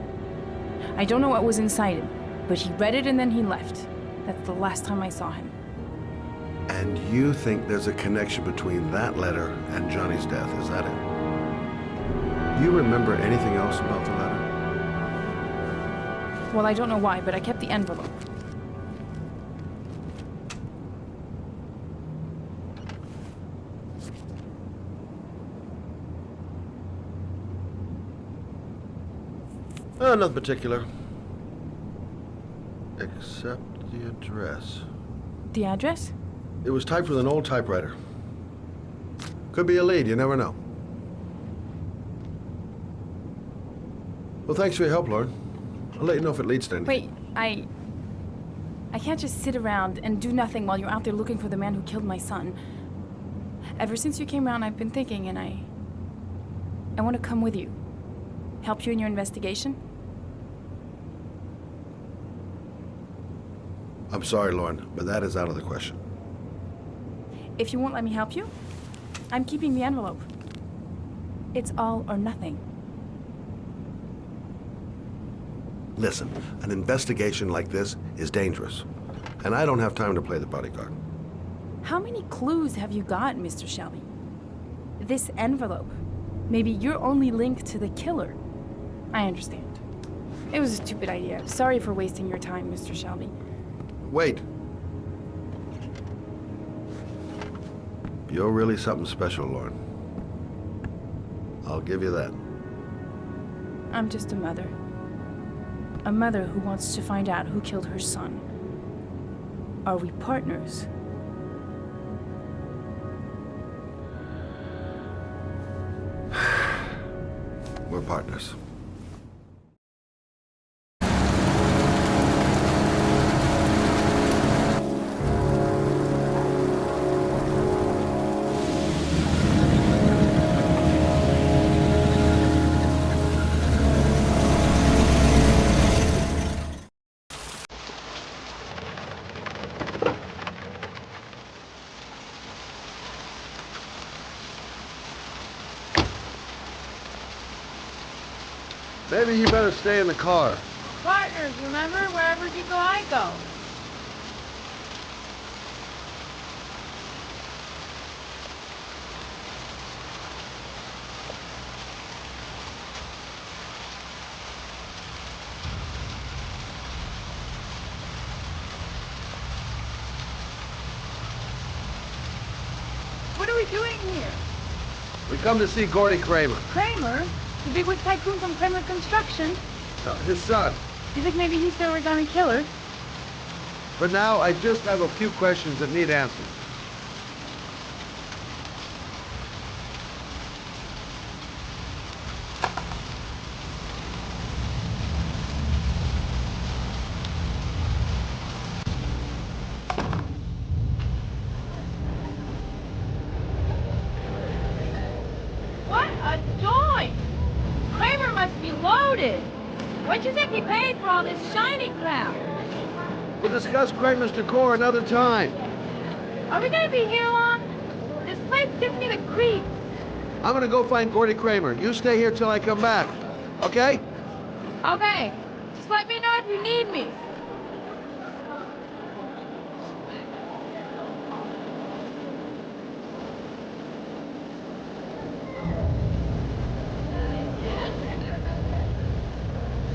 I don't know what was inside it, but he read it and then he left. That's the last time I saw him. And you think there's a connection between that letter and Johnny's death, is that it? You remember anything else about the letter? Well, I don't know why, but I kept the envelope. Nothing particular. Except the address. The address? It was typed with an old typewriter. Could be a lead, you never know. Well, thanks for your help, Lauren. I'll let you know if it leads to anything. Wait, I can't just sit around and do nothing while you're out there looking for the man who killed my son. Ever since you came around, I've been thinking, and I want to come with you. Help you in your investigation? I'm sorry, Lauren, but that is out of the question. If you won't let me help you, I'm keeping the envelope. It's all or nothing. Listen, an investigation like this is dangerous, and I don't have time to play the bodyguard. How many clues have you got, Mr. Shelby? This envelope. Maybe your only link to the killer. I understand. It was a stupid idea. Sorry for wasting your time, Mr. Shelby. Wait. You're really something special, Lauren. I'll give you that. I'm just a mother. A mother who wants to find out who killed her son. Are we partners? We're partners. Maybe you better stay in the car. Partners, remember? Wherever you go, I go. What are we doing here? We come to see Gordy Kramer. Kramer? The bigwig tycoon from Kramer Construction? His son. You think maybe he's the origami killer? For now, I just have a few questions that need answers. What a joint! Kramer must be loaded. What'd you think he paid for all this shiny crap? We'll discuss Kramer's decor another time. Are we gonna be here long? This place gives me the creeps. I'm gonna go find Gordy Kramer. You stay here till I come back. Okay? Okay. Just let me know if you need me.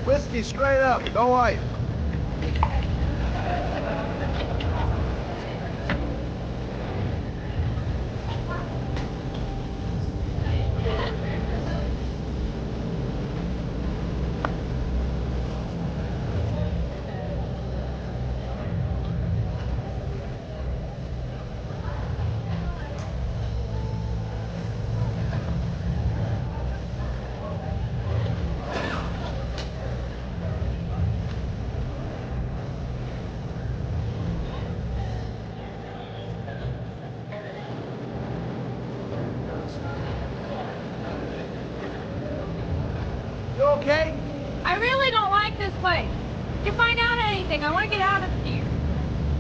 Whiskey straight up, no white. You okay? I really don't like this place. If you find out anything, I want to get out of here.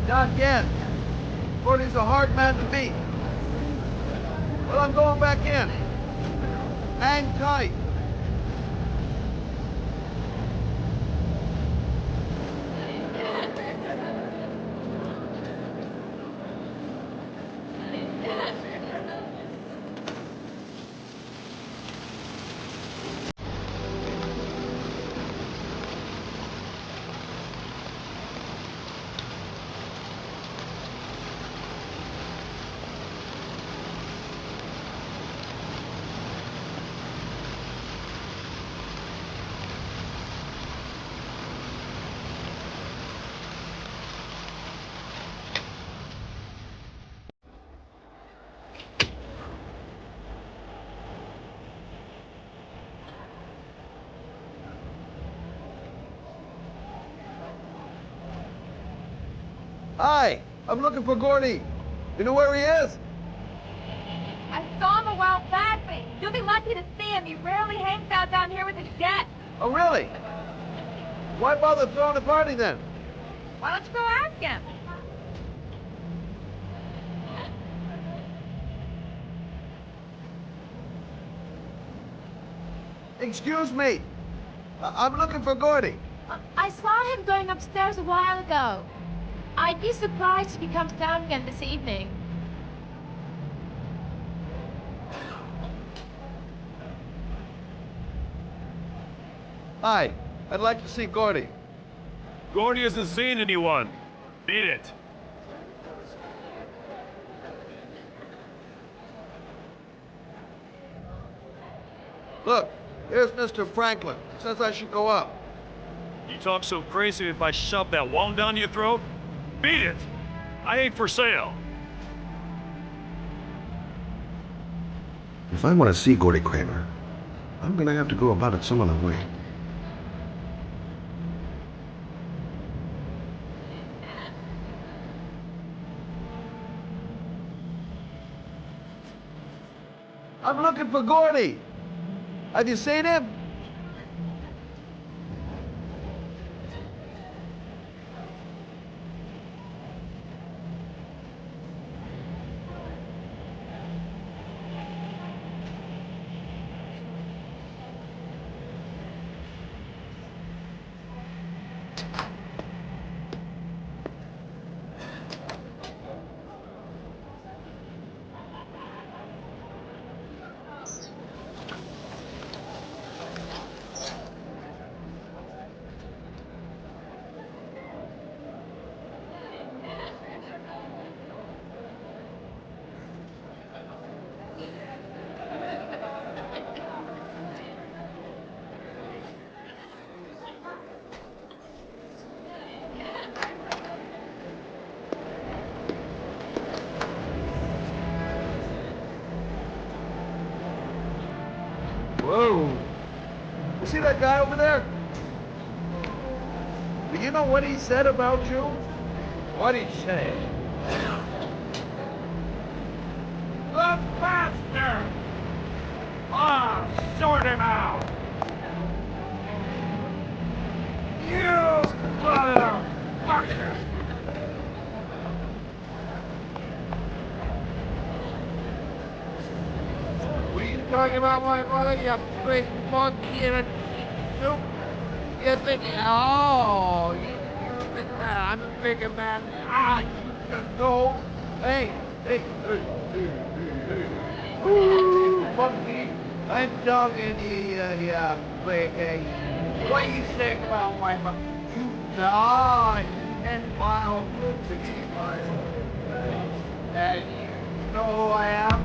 Not yet. Gordy's a hard man to beat. Well, I'm going back in. Hang tight. Hi, I'm looking for Gordy. You know where he is? I saw him a while back, but you'll be lucky to see him. He rarely hangs out down here with his debt. Oh, really? Why bother throwing a party then? Why don't you go ask him? Excuse me. I'm looking for Gordy. I saw him going upstairs a while ago. I'd be surprised if he comes down again this evening. Hi, I'd like to see Gordy. Gordy hasn't seen anyone. Beat it. Look, here's Mr. Franklin. Says I should go up. You talk so crazy if I shove that wand down your throat? Beat it. I ain't for sale. If I want to see Gordy Kramer, I'm gonna have to go about it some other way. I'm looking for Gordy. Have you seen him? Whoa. You see that guy over there? Do you know what he said about you? What'd he say? The bastard! Ah, sort him out! You motherfucker! What are you talking about, my mother, you big monkey in a soup? You think? Oh, I'm a bigger man. No. Hey. Ooh, monkey. I'm talking to you, yeah, big. What do you say about my monkey? No, and wild. And you know who I am?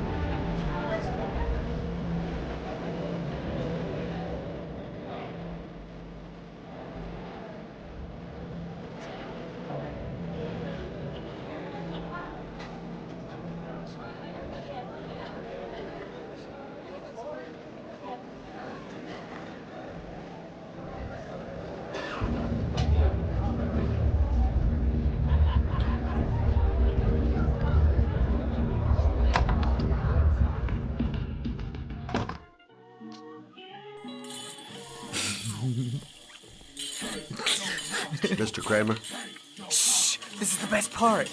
Mr. Kramer? Shh! This is the best part.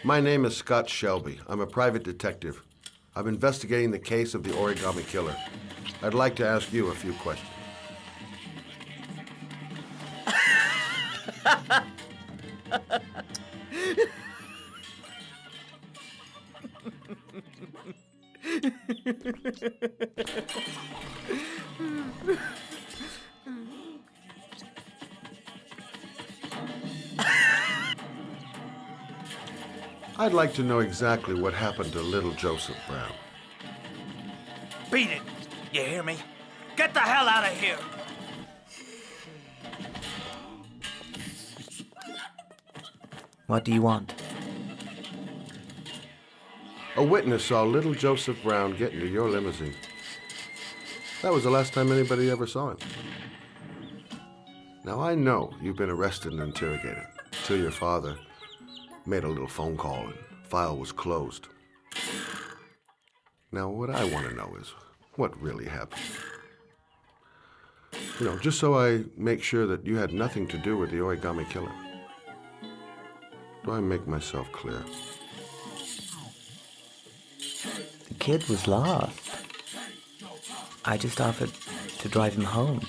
My name is Scott Shelby. I'm a private detective. I'm investigating the case of the Origami Killer. I'd like to ask you a few questions. I'd like to know exactly what happened to little Joseph Brown. Beat it! You hear me? Get the hell out of here! What do you want? A witness saw little Joseph Brown get into your limousine. That was the last time anybody ever saw him. Now, I know you've been arrested and interrogated till your father made a little phone call and file was closed. Now, what I want to know is what really happened. You know, just so I make sure that you had nothing to do with the Origami Killer. Do I make myself clear? The kid was lost. I just offered to drive him home.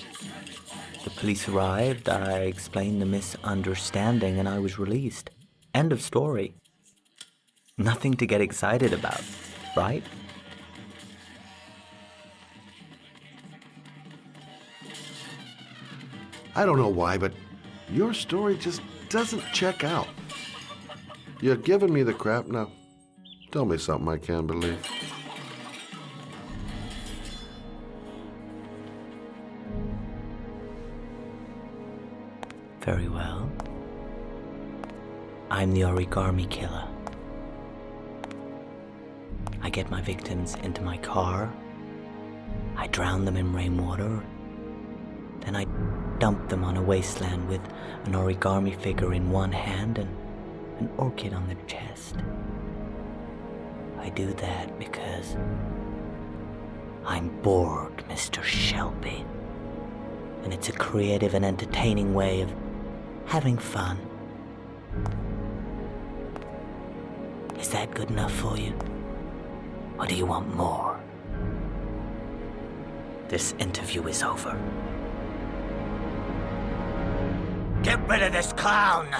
The police arrived, I explained the misunderstanding, and I was released. End of story. Nothing to get excited about, right? I don't know why, but your story just doesn't check out. You're giving me the crap now. Tell me something I can't believe. Very well. I'm the Origami Killer. I get my victims into my car. I drown them in rainwater. Then I dump them on a wasteland with an origami figure in one hand and an orchid on their chest. I do that because I'm bored, Mr. Shelby. And it's a creative and entertaining way of having fun. Is that good enough for you? Or do you want more? This interview is over. Get rid of this clown!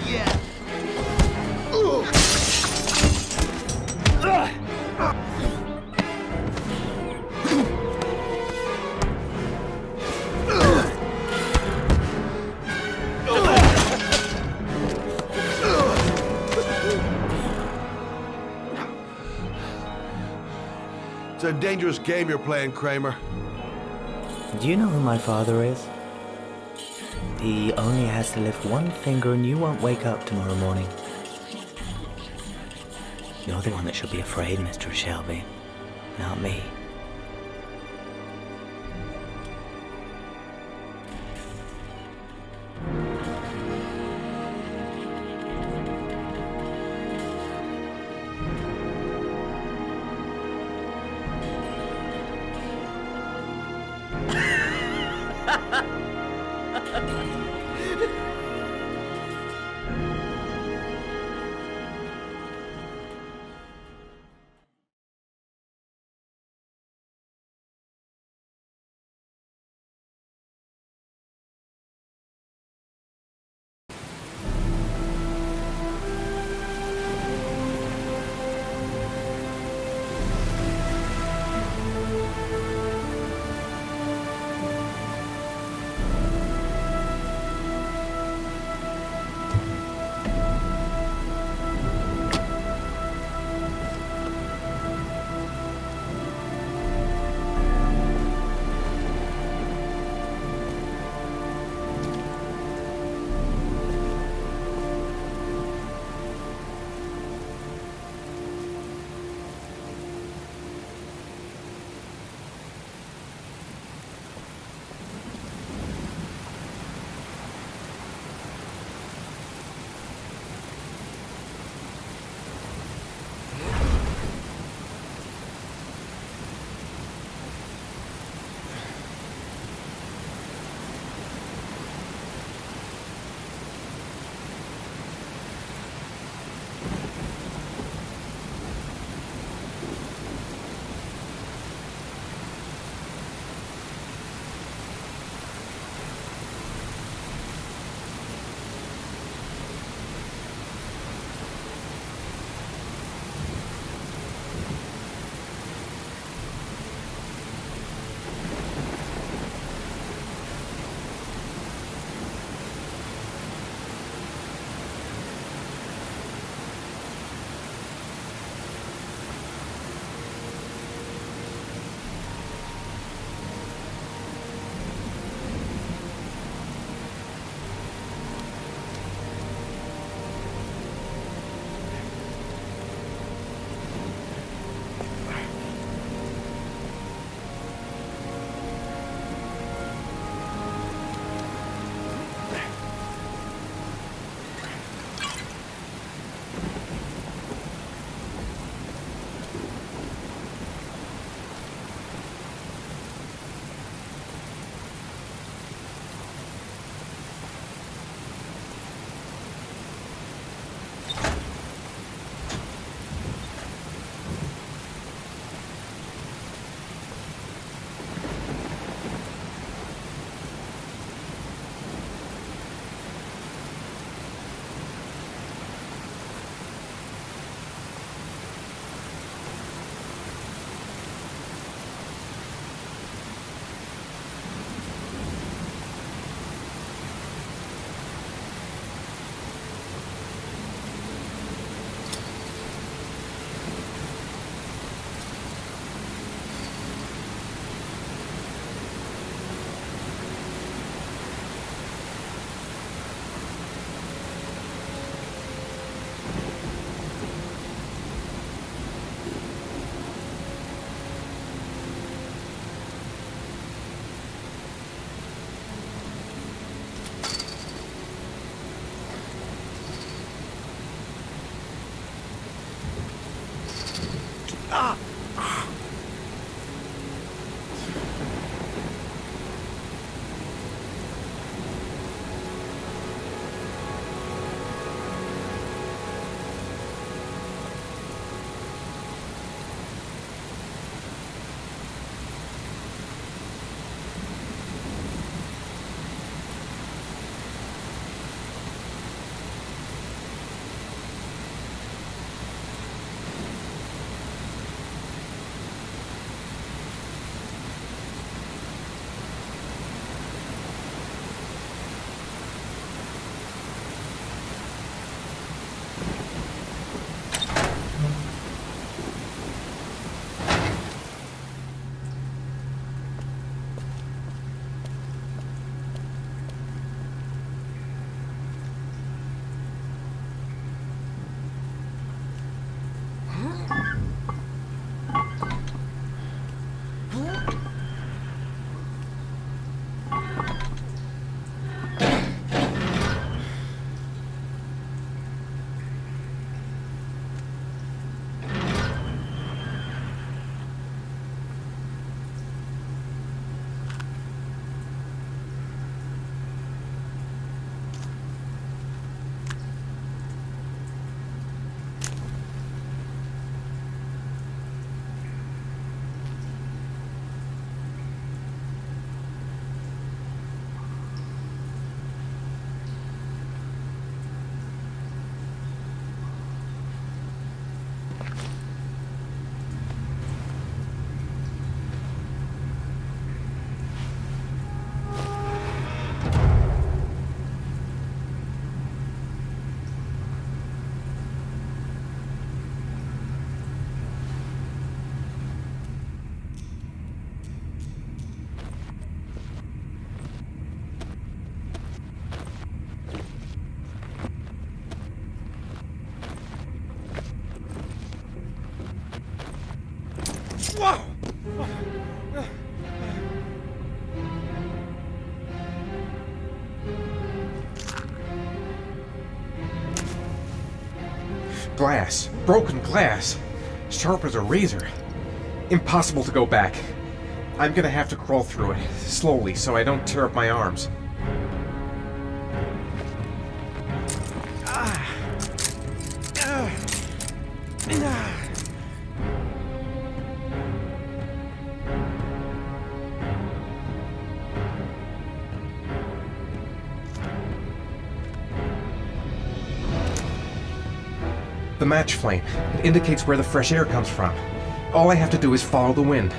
Yeah. It's a dangerous game you're playing, Kramer. Do you know who my father is? He only has to lift one finger and you won't wake up tomorrow morning. You're the one that should be afraid, Mr. Shelby, not me. Whoa! Glass. Broken glass. Sharp as a razor. Impossible to go back. I'm gonna have to crawl through it, slowly, so I don't tear up my arms. The match flame. It indicates where the fresh air comes from. All I have to do is follow the wind.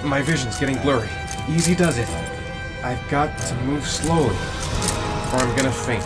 My vision's getting blurry. Easy does it. I've got to move slowly, or I'm gonna faint.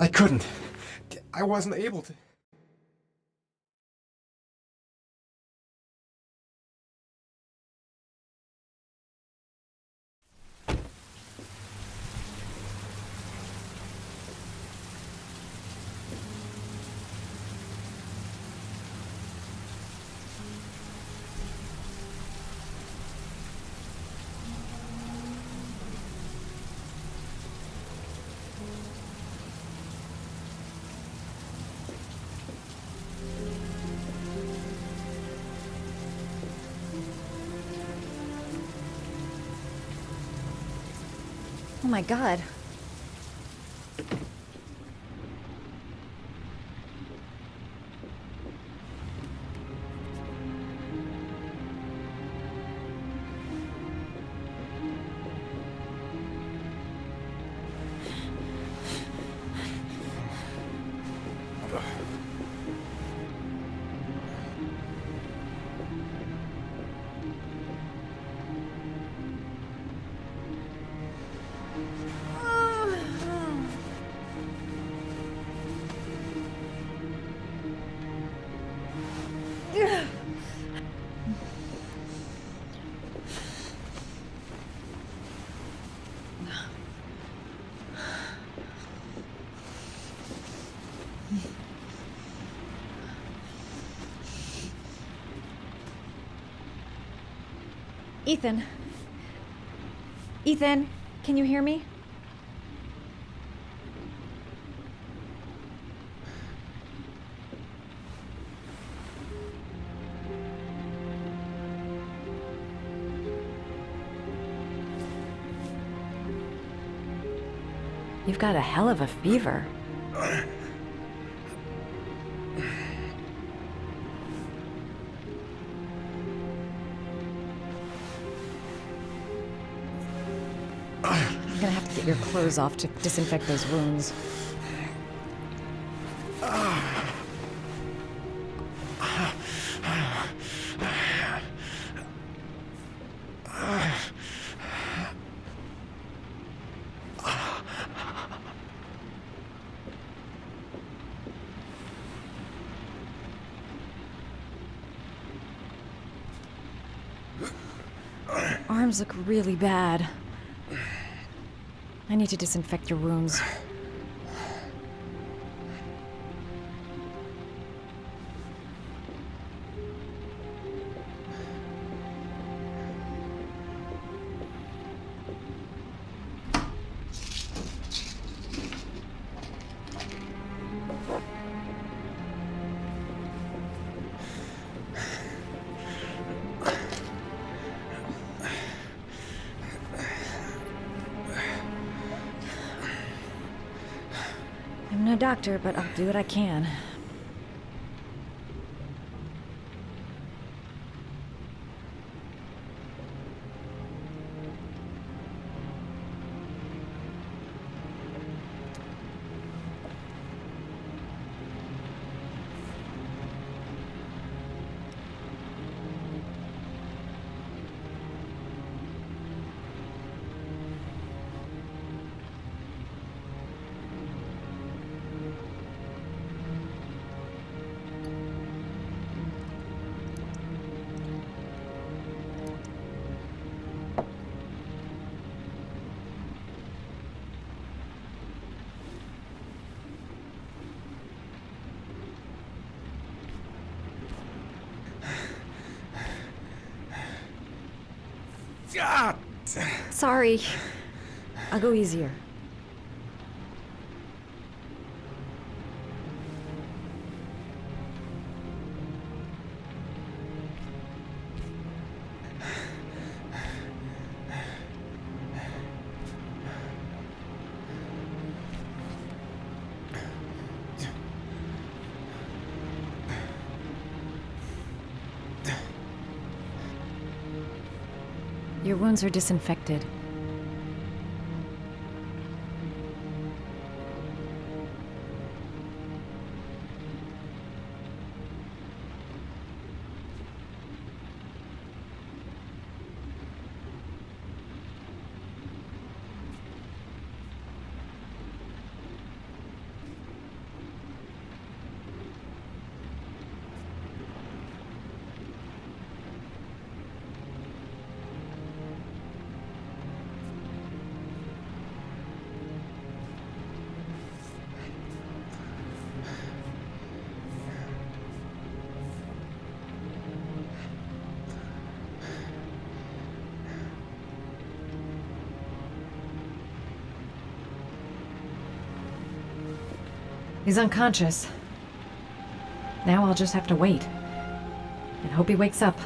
I couldn't. I wasn't able to. Oh my God. Ethan. Ethan, can you hear me? You've got a hell of a fever. I'm gonna have to get your clothes off to disinfect those wounds. arms look really bad. I need to disinfect your wounds. I'm no doctor, but I'll do what I can. Ah! Sorry. I'll go easier. Your wounds are disinfected. He's unconscious. Now I'll just have to wait. And hope he wakes up.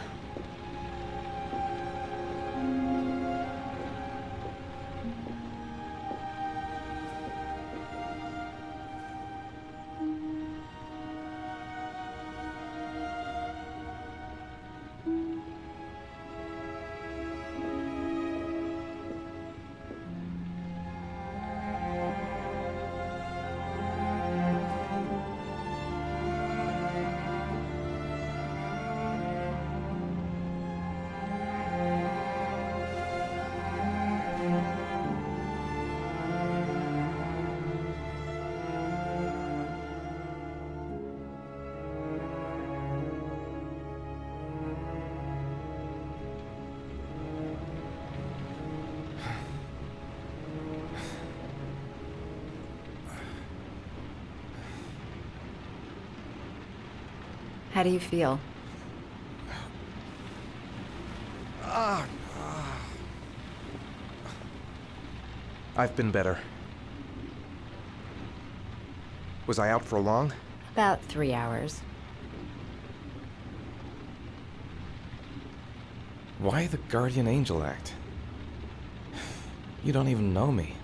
How do you feel? I've been better. Was I out for long? About 3 hours. Why the guardian angel act? You don't even know me.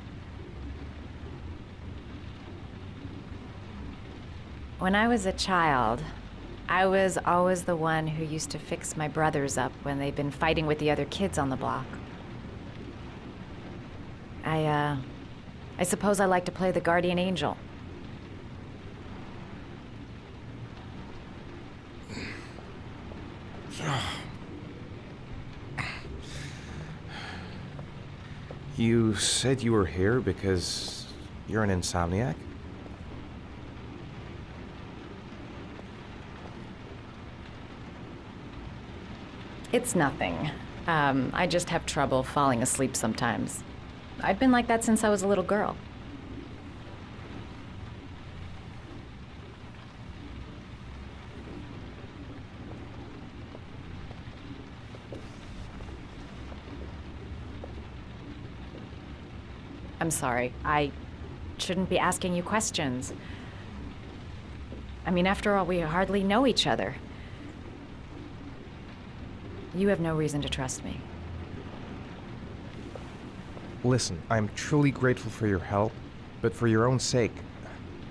When I was a child, I was always the one who used to fix my brothers up when they'd been fighting with the other kids on the block. I suppose I like to play the guardian angel. You said you were here because you're an insomniac? It's nothing. I just have trouble falling asleep sometimes. I've been like that since I was a little girl. I'm sorry. I shouldn't be asking you questions. I mean, after all, we hardly know each other. You have no reason to trust me. Listen, I'm truly grateful for your help, but for your own sake,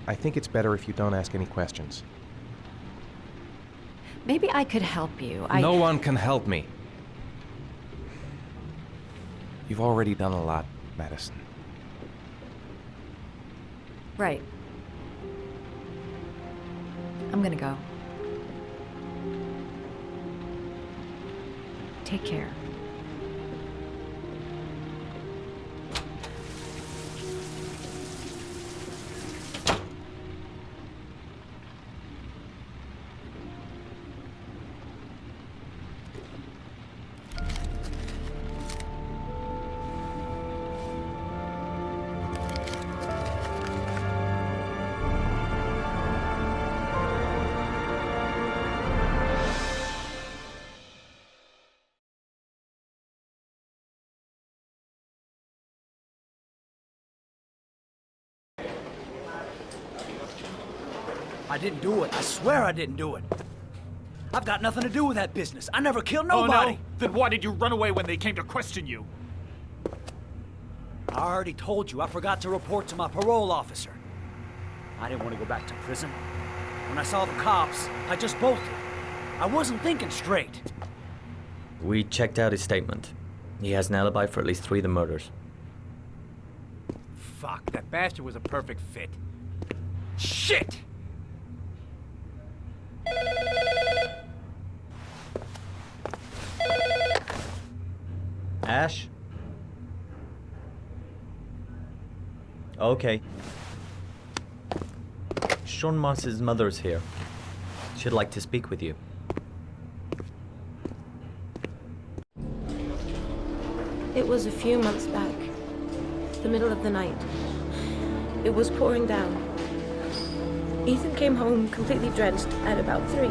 I think it's better if you don't ask any questions. Maybe I could help you. No one can help me. You've already done a lot, Madison. Right. I'm gonna go. Take care. I didn't do it. I swear I didn't do it. I've got nothing to do with that business. I never killed nobody. Oh, no? Then why did you run away when they came to question you? I already told you I forgot to report to my parole officer. I didn't want to go back to prison. When I saw the cops, I just bolted. I wasn't thinking straight. We checked out his statement. He has an alibi for at least 3 of the murders. Fuck, that bastard was a perfect fit. Shit! Ash? Okay. Sean Mars's mother's here. She'd like to speak with you. It was a few months back. The middle of the night. It was pouring down. Ethan came home completely drenched at about 3.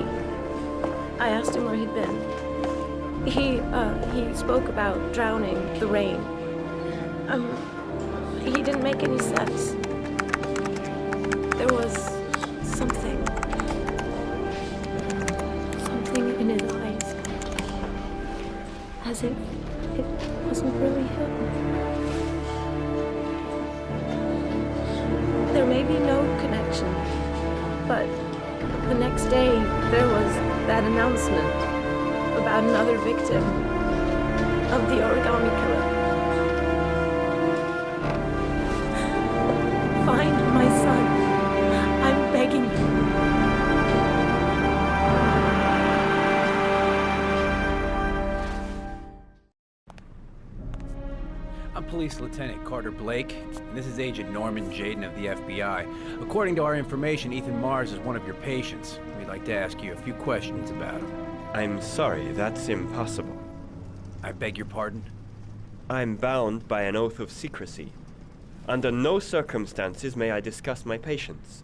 I asked him where he'd been. He spoke about drowning, the rain. He didn't make any sense. There was something in his eyes. As if it wasn't really him. There may be no connection, but the next day there was that announcement about another victim of the origami killer. Find my son. I'm begging you. I'm Police Lieutenant Carter Blake, and this is Agent Norman Jaden of the FBI. According to our information, Ethan Mars is one of your patients. We'd like to ask you a few questions about him. I'm sorry, that's impossible. I beg your pardon? I'm bound by an oath of secrecy. Under no circumstances may I discuss my patients.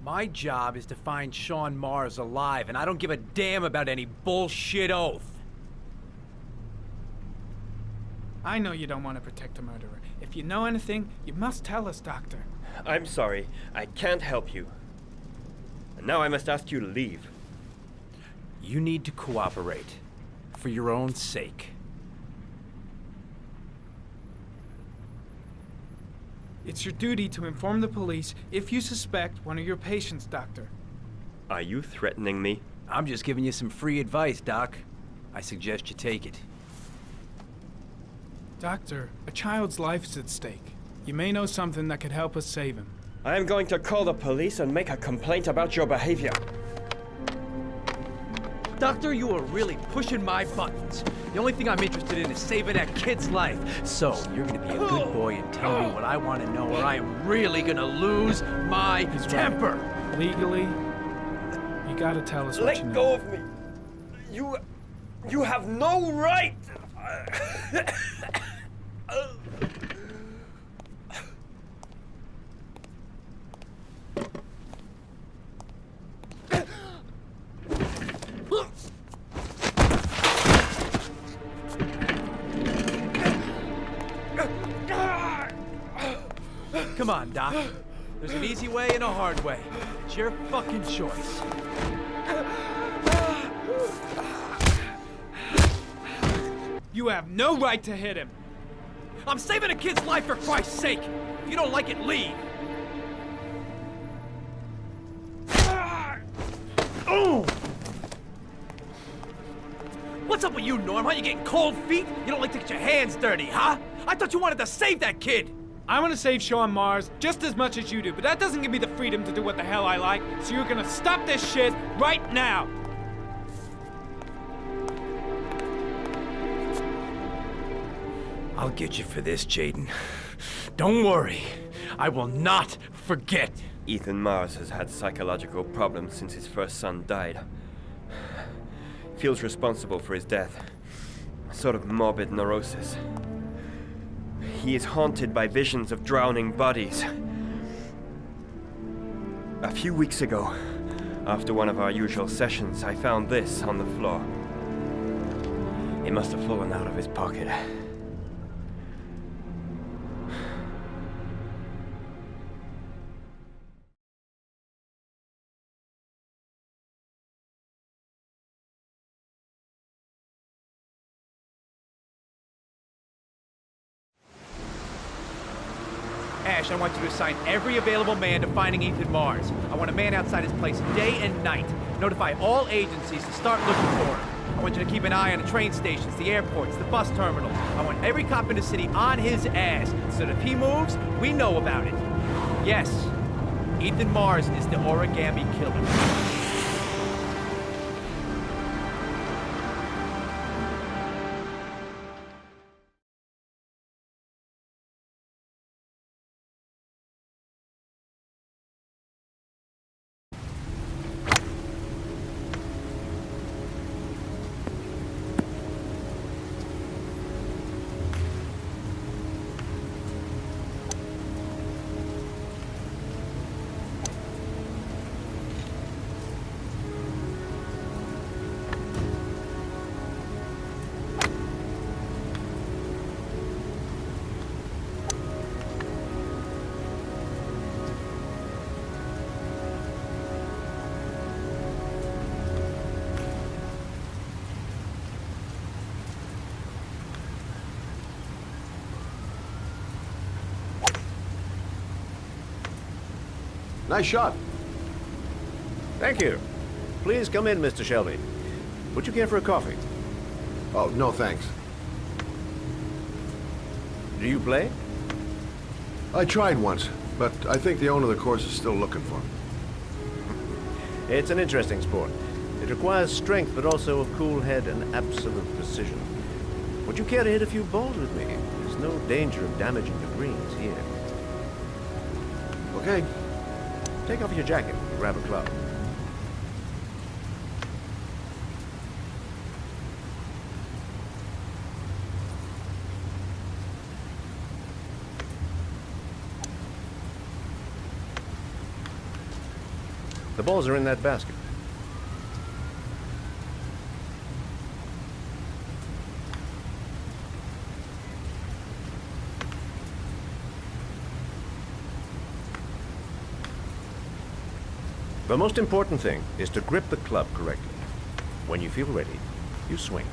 My job is to find Sean Mars alive, and I don't give a damn about any bullshit oath. I know you don't want to protect a murderer. If you know anything, you must tell us, Doctor. I'm sorry, I can't help you. And now I must ask you to leave. You need to cooperate, for your own sake. It's your duty to inform the police if you suspect one of your patients, Doctor. Are you threatening me? I'm just giving you some free advice, Doc. I suggest you take it. Doctor, a child's life is at stake. You may know something that could help us save him. I am going to call the police and make a complaint about your behavior. Doctor, you are really pushing my buttons. The only thing I'm interested in is saving that kid's life. So, you're gonna be a good boy and tell me what I want to know, or I am really gonna lose my temper. Legally, you gotta tell us what you know. Let go of me. You have no right! Come on, Doc. There's an easy way and a hard way. It's your fucking choice. You have no right to hit him. I'm saving a kid's life for Christ's sake. If you don't like it, leave. What's up with you, Norm? Huh? You getting cold feet? You don't like to get your hands dirty, huh? I thought you wanted to save that kid. I want to save Sean Mars just as much as you do, but that doesn't give me the freedom to do what the hell I like, so you're gonna stop this shit right now! I'll get you for this, Jaden. Don't worry. I will not forget. Ethan Mars has had psychological problems since his first son died. Feels responsible for his death. A sort of morbid neurosis. He is haunted by visions of drowning bodies. A few weeks ago, after one of our usual sessions, I found this on the floor. It must have fallen out of his pocket. Ash, I want you to assign every available man to finding Ethan Mars. I want a man outside his place day and night. Notify all agencies to start looking for him. I want you to keep an eye on the train stations, the airports, the bus terminals. I want every cop in the city on his ass, so that if he moves, we know about it. Yes, Ethan Mars is the origami killer. Nice shot. Thank you. Please come in, Mr. Shelby. Would you care for a coffee? Oh, no thanks. Do you play? I tried once, but I think the owner of the course is still looking for me. It's an interesting sport. It requires strength, but also a cool head and absolute precision. Would you care to hit a few balls with me? There's no danger of damaging the greens here. Okay. Take off your jacket and grab a club. The balls are in that basket. The most important thing is to grip the club correctly. When you feel ready, you swing.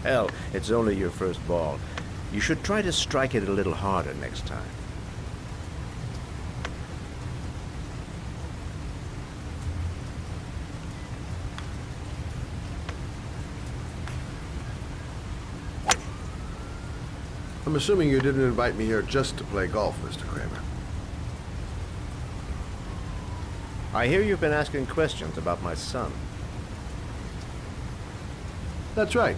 Well, it's only your first ball. You should try to strike it a little harder next time. I'm assuming you didn't invite me here just to play golf, Mr. Kramer. I hear you've been asking questions about my son. That's right.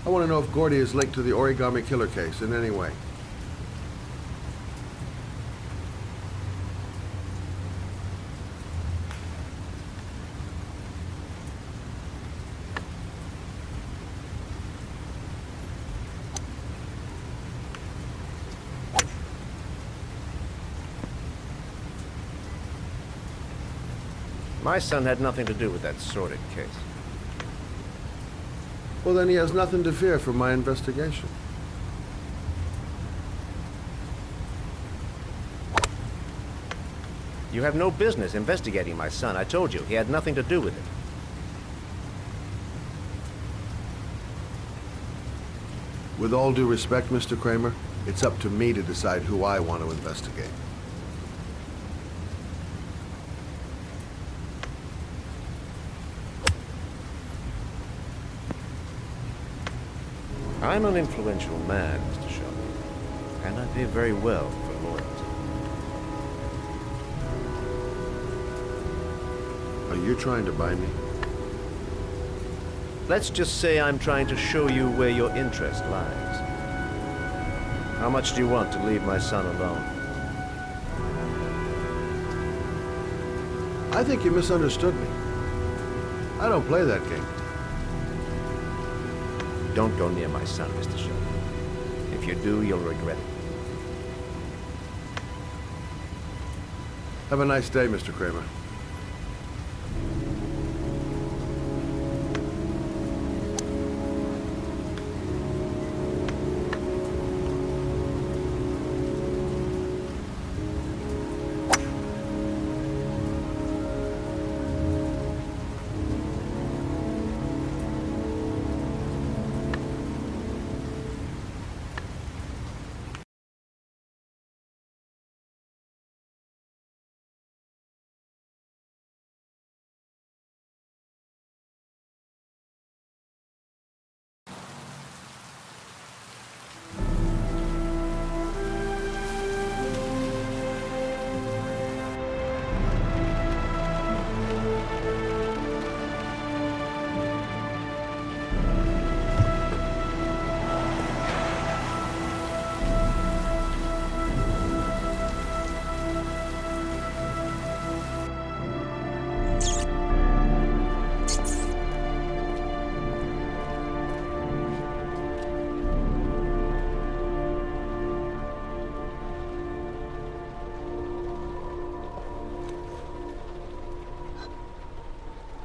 I want to know if Gordy is linked to the Origami Killer case in any way. My son had nothing to do with that sordid case. Well, then he has nothing to fear from my investigation. You have no business investigating my son. I told you, he had nothing to do with it. With all due respect, Mr. Kramer, it's up to me to decide who I want to investigate. I'm an influential man, Mr. Shelby, and I pay very well for loyalty. Are you trying to buy me? Let's just say I'm trying to show you where your interest lies. How much do you want to leave my son alone? I think you misunderstood me. I don't play that game. Don't go near my son, Mr. Shelby. If you do, you'll regret it. Have a nice day, Mr. Kramer.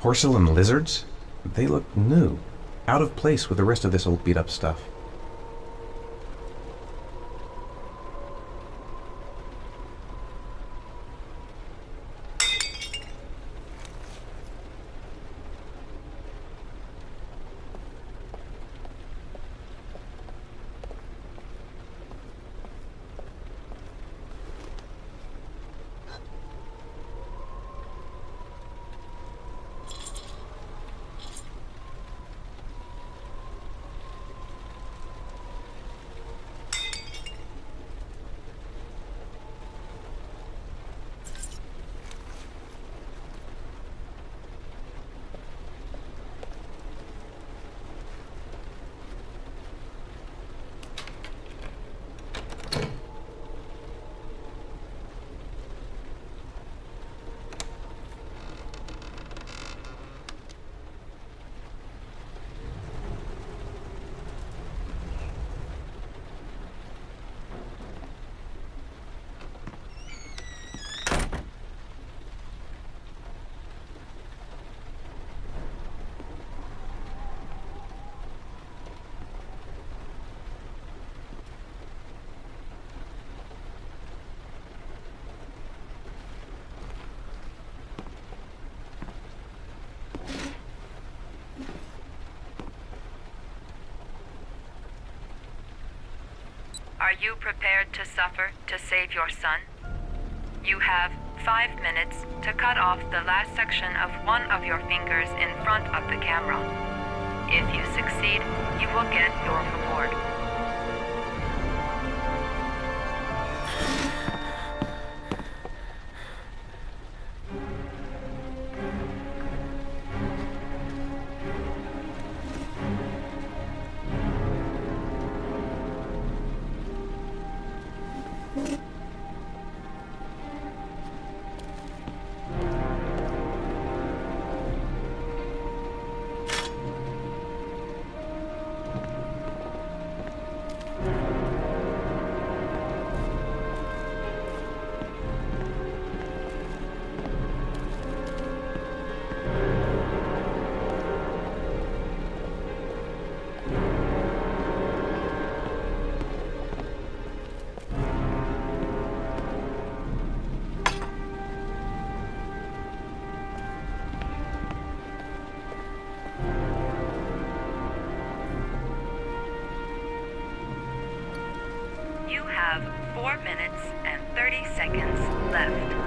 Porcelain lizards? They look new, out of place with the rest of this old beat-up stuff. Are you prepared to suffer to save your son? You have 5 minutes to cut off the last section of one of your fingers in front of the camera. If you succeed, you will get your reward. have 4 minutes and 30 seconds left.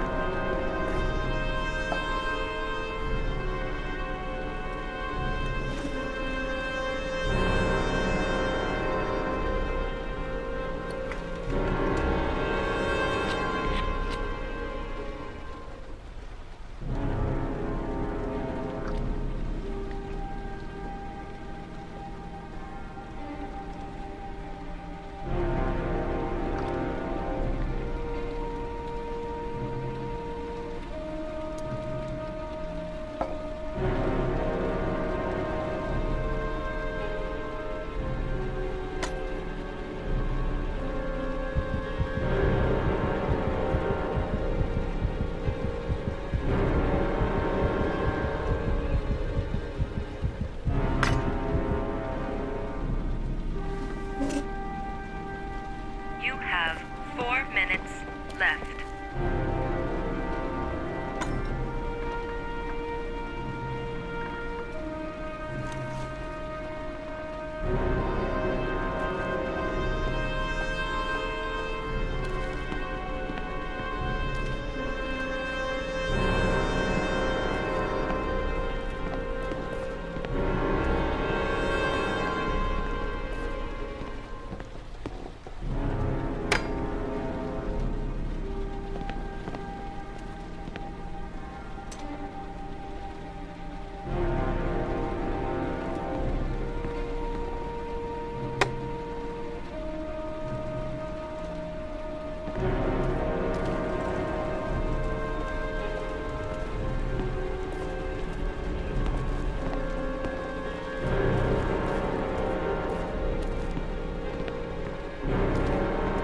You have 4 minutes left.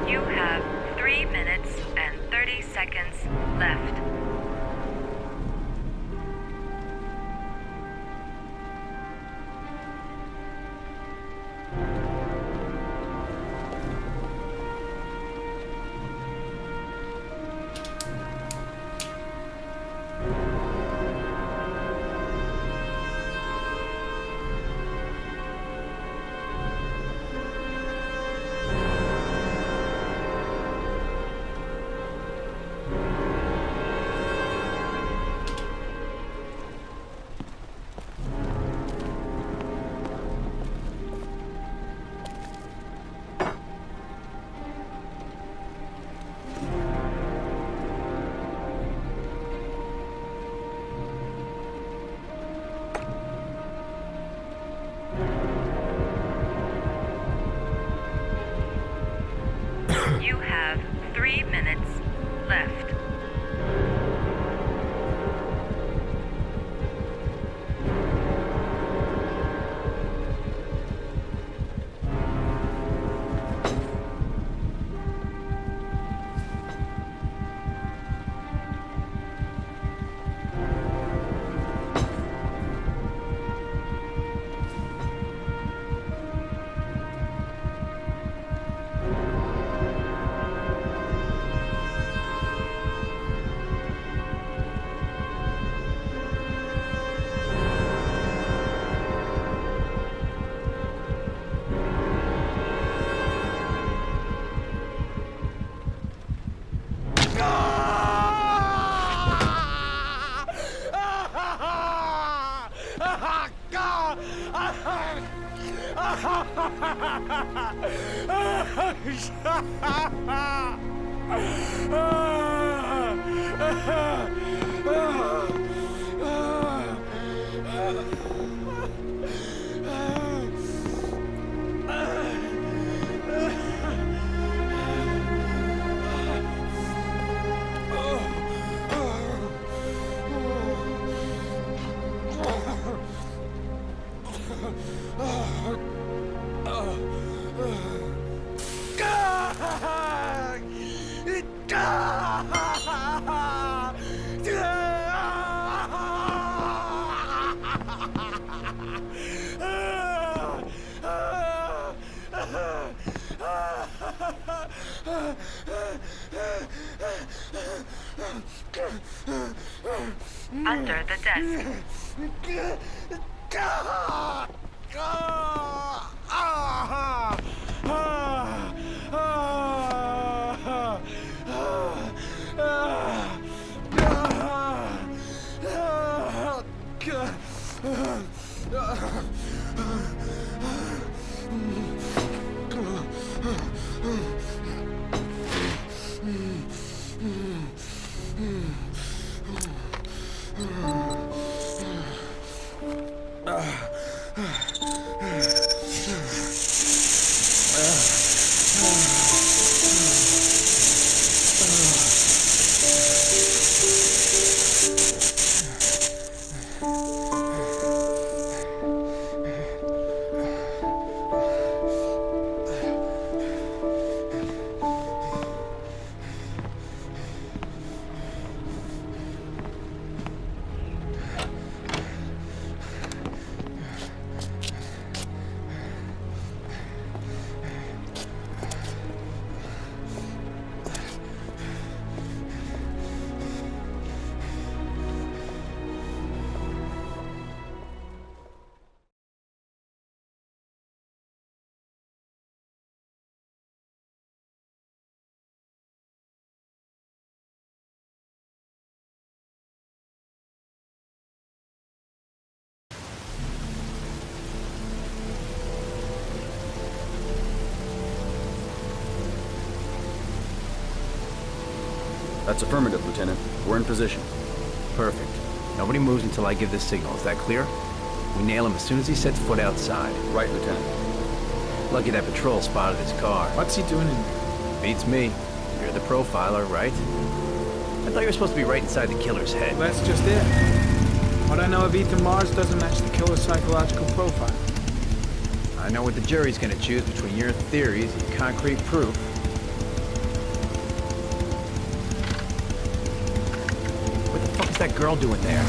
You have 3 minutes and 30 seconds left. You have 3 minutes left. Under the desk. That's affirmative, Lieutenant. We're in position. Perfect. Nobody moves until I give the signal. Is that clear? We nail him as soon as he sets foot outside. Right, Lieutenant. Lucky that patrol spotted his car. What's he doing in there? Beats me. You're the profiler, right? I thought you were supposed to be right inside the killer's head. That's just it. What I know of Ethan Mars doesn't match the killer's psychological profile. I know what the jury's gonna choose between your theories and concrete proof. What the fuck is that girl doing there?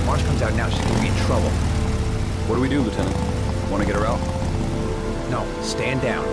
Mars comes out now, she's gonna be in trouble. What do we do, Lieutenant? Want to get her out? No, stand down.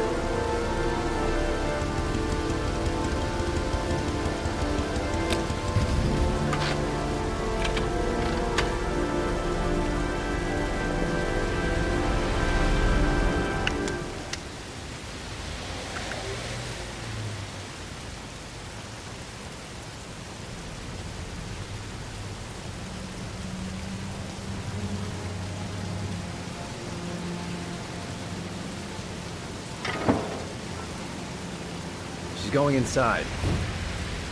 She's going inside.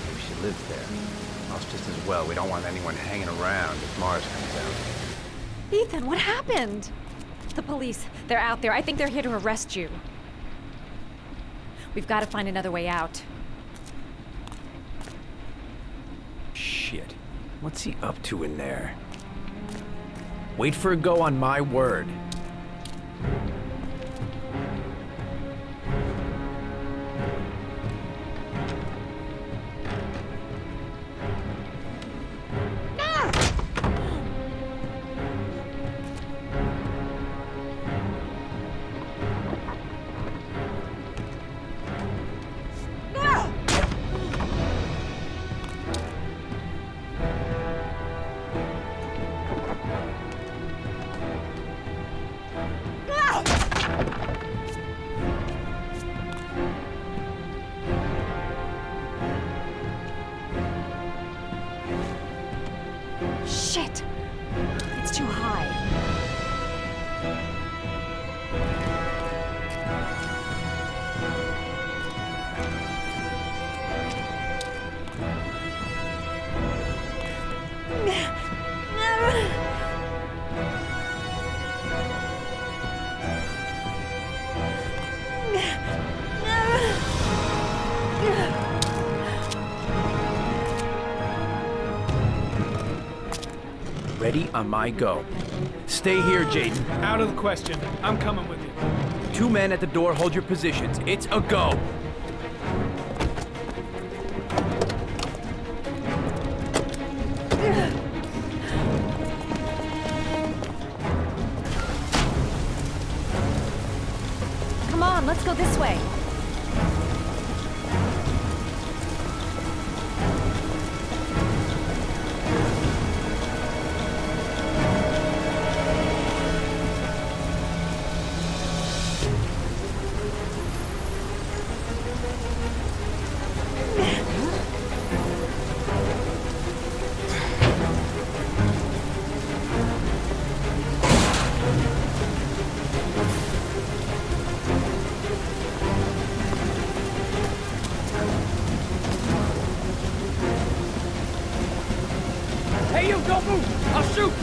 Maybe she lives there. Else just as well. We don't want anyone hanging around if Mars comes out. Ethan, what happened? The police. They're out there. I think they're here to arrest you. We've got to find another way out. Shit. What's he up to in there? Wait for a go on my word. Shit! It's too high. Ready on my go. Stay here, Jaden. Out of the question. I'm coming with you. 2 men at the door, hold your positions. It's a go. Come on, let's go this way. Hey, you, don't move! I'll shoot!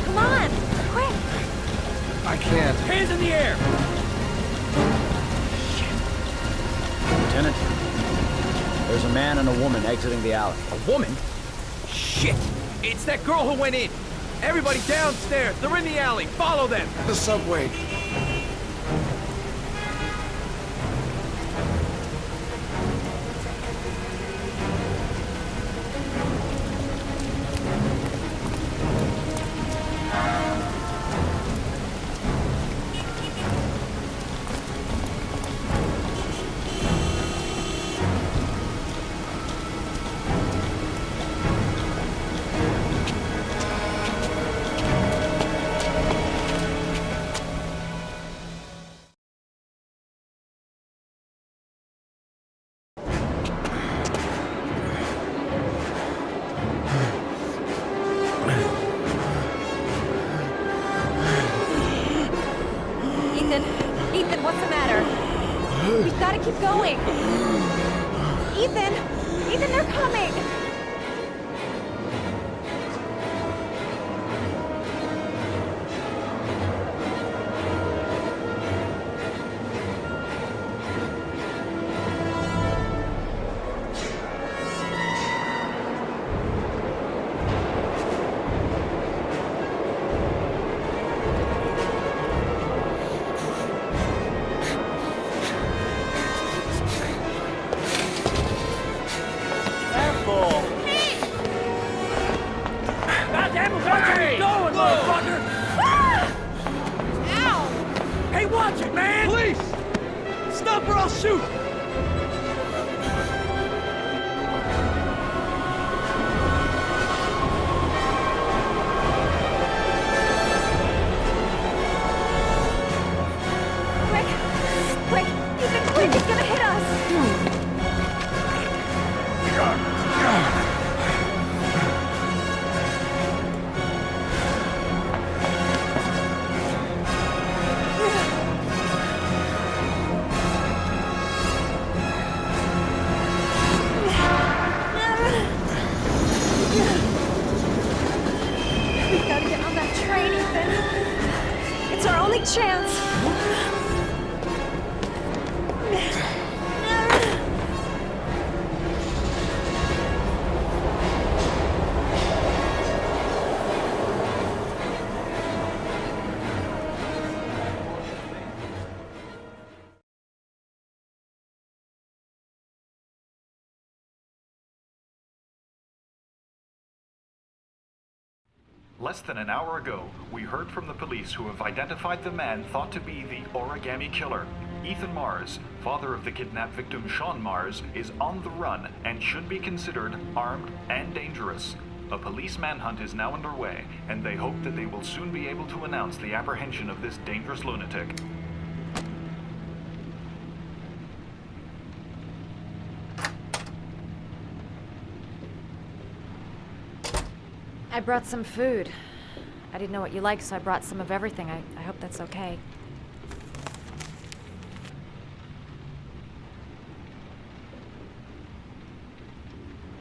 Come on, quick! I can't. Hands in the air! Lieutenant, there's a man and a woman exiting the alley. A woman? Shit! It's that girl who went in! Everybody downstairs! They're in the alley! Follow them! The subway. Ethan, what's the matter? We've got to keep going. Ethan, they're coming. motherfucker! Ow! Hey, watch it, man! Police! Stop or I'll shoot! Quick! Ethan, quick! He's gonna hit us! We've gotta get on that train, Ethan. It's our only chance. Less than an hour ago, we heard from the police who have identified the man thought to be the origami killer. Ethan Mars, father of the kidnapped victim Sean Mars, is on the run and should be considered armed and dangerous. A police manhunt is now underway, and they hope that they will soon be able to announce the apprehension of this dangerous lunatic. I brought some food. I didn't know what you liked, so I brought some of everything. I hope that's okay.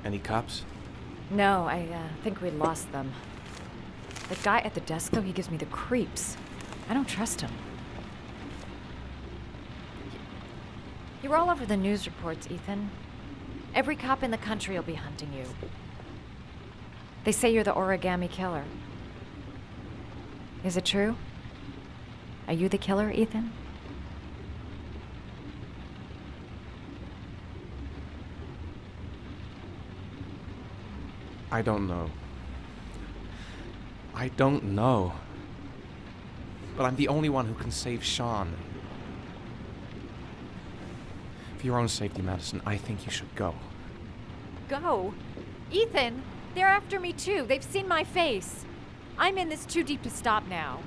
Any cops? No, I think we lost them. The guy at the desk, though, he gives me the creeps. I don't trust him. You were all over the news reports, Ethan. Every cop in the country will be hunting you. They say you're the origami killer. Is it true? Are you the killer, Ethan? I don't know. I don't know. But I'm the only one who can save Sean. For your own safety, Madison, I think you should go. Go? Ethan, they're after me too. They've seen my face. I'm in this too deep to stop now.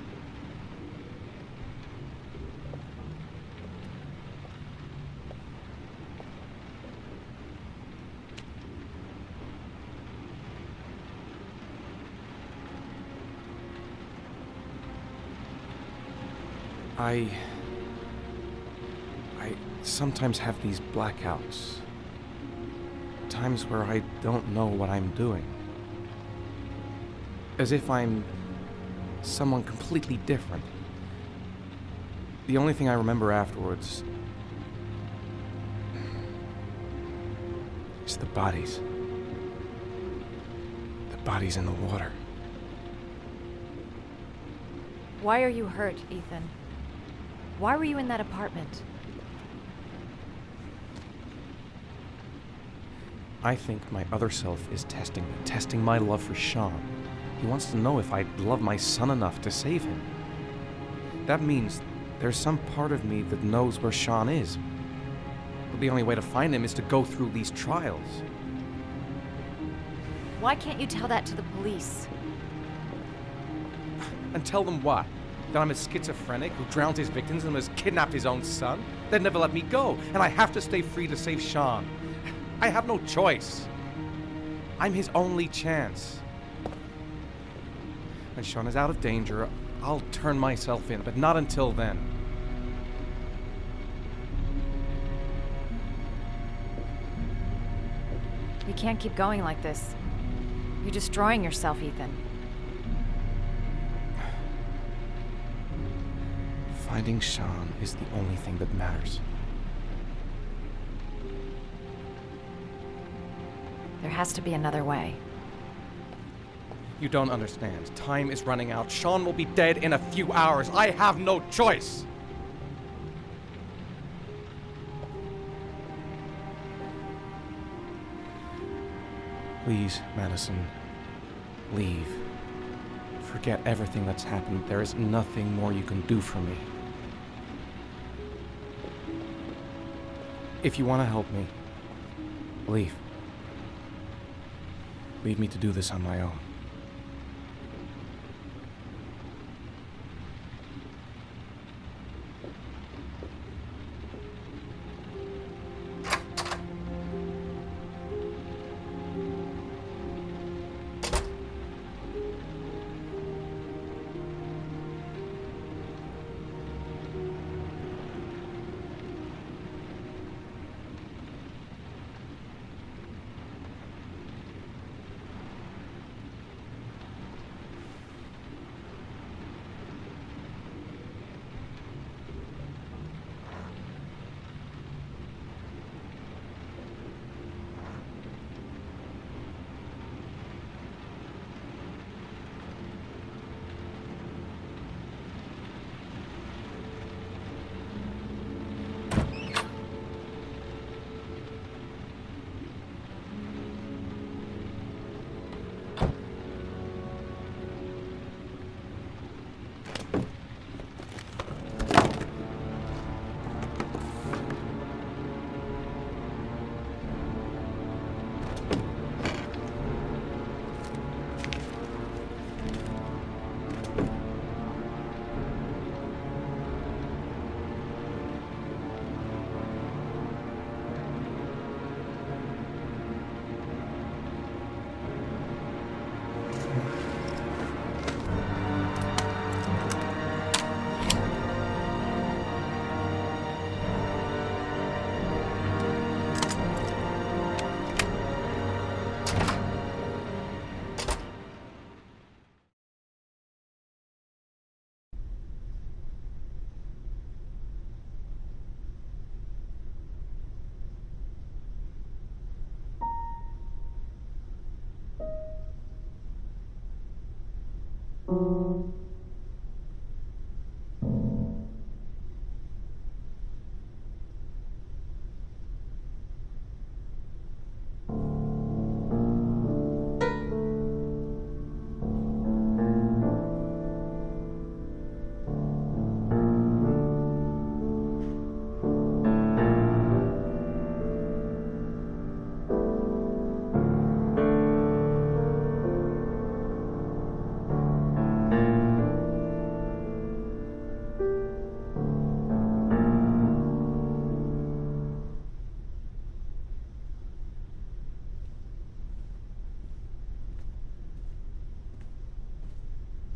I sometimes have these blackouts. Times where I don't know what I'm doing. As if I'm someone completely different. The only thing I remember afterwards is the bodies. The bodies in the water. Why are you hurt, Ethan? Why were you in that apartment? I think my other self is testing my love for Sean. He wants to know if I love my son enough to save him. That means there's some part of me that knows where Sean is. But the only way to find him is to go through these trials. Why can't you tell that to the police? And tell them what? That I'm a schizophrenic who drowned his victims and has kidnapped his own son? They'd never let me go, and I have to stay free to save Sean. I have no choice. I'm his only chance. When Sean is out of danger, I'll turn myself in, but not until then. You can't keep going like this. You're destroying yourself, Ethan. Finding Sean is the only thing that matters. There has to be another way. You don't understand. Time is running out. Sean will be dead in a few hours. I have no choice. Please, Madison, leave. Forget everything that's happened. There is nothing more you can do for me. If you want to help me, leave. Leave me to do this on my own.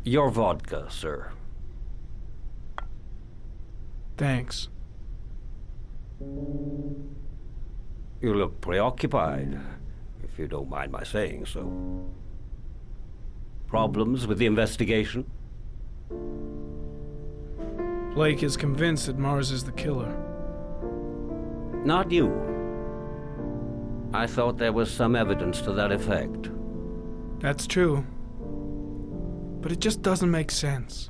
Your vodka, sir. Thanks. You look preoccupied, if you don't mind my saying so. Problems with the investigation? Blake is convinced that Mars is the killer. Not you. I thought there was some evidence to that effect. That's true. But it just doesn't make sense.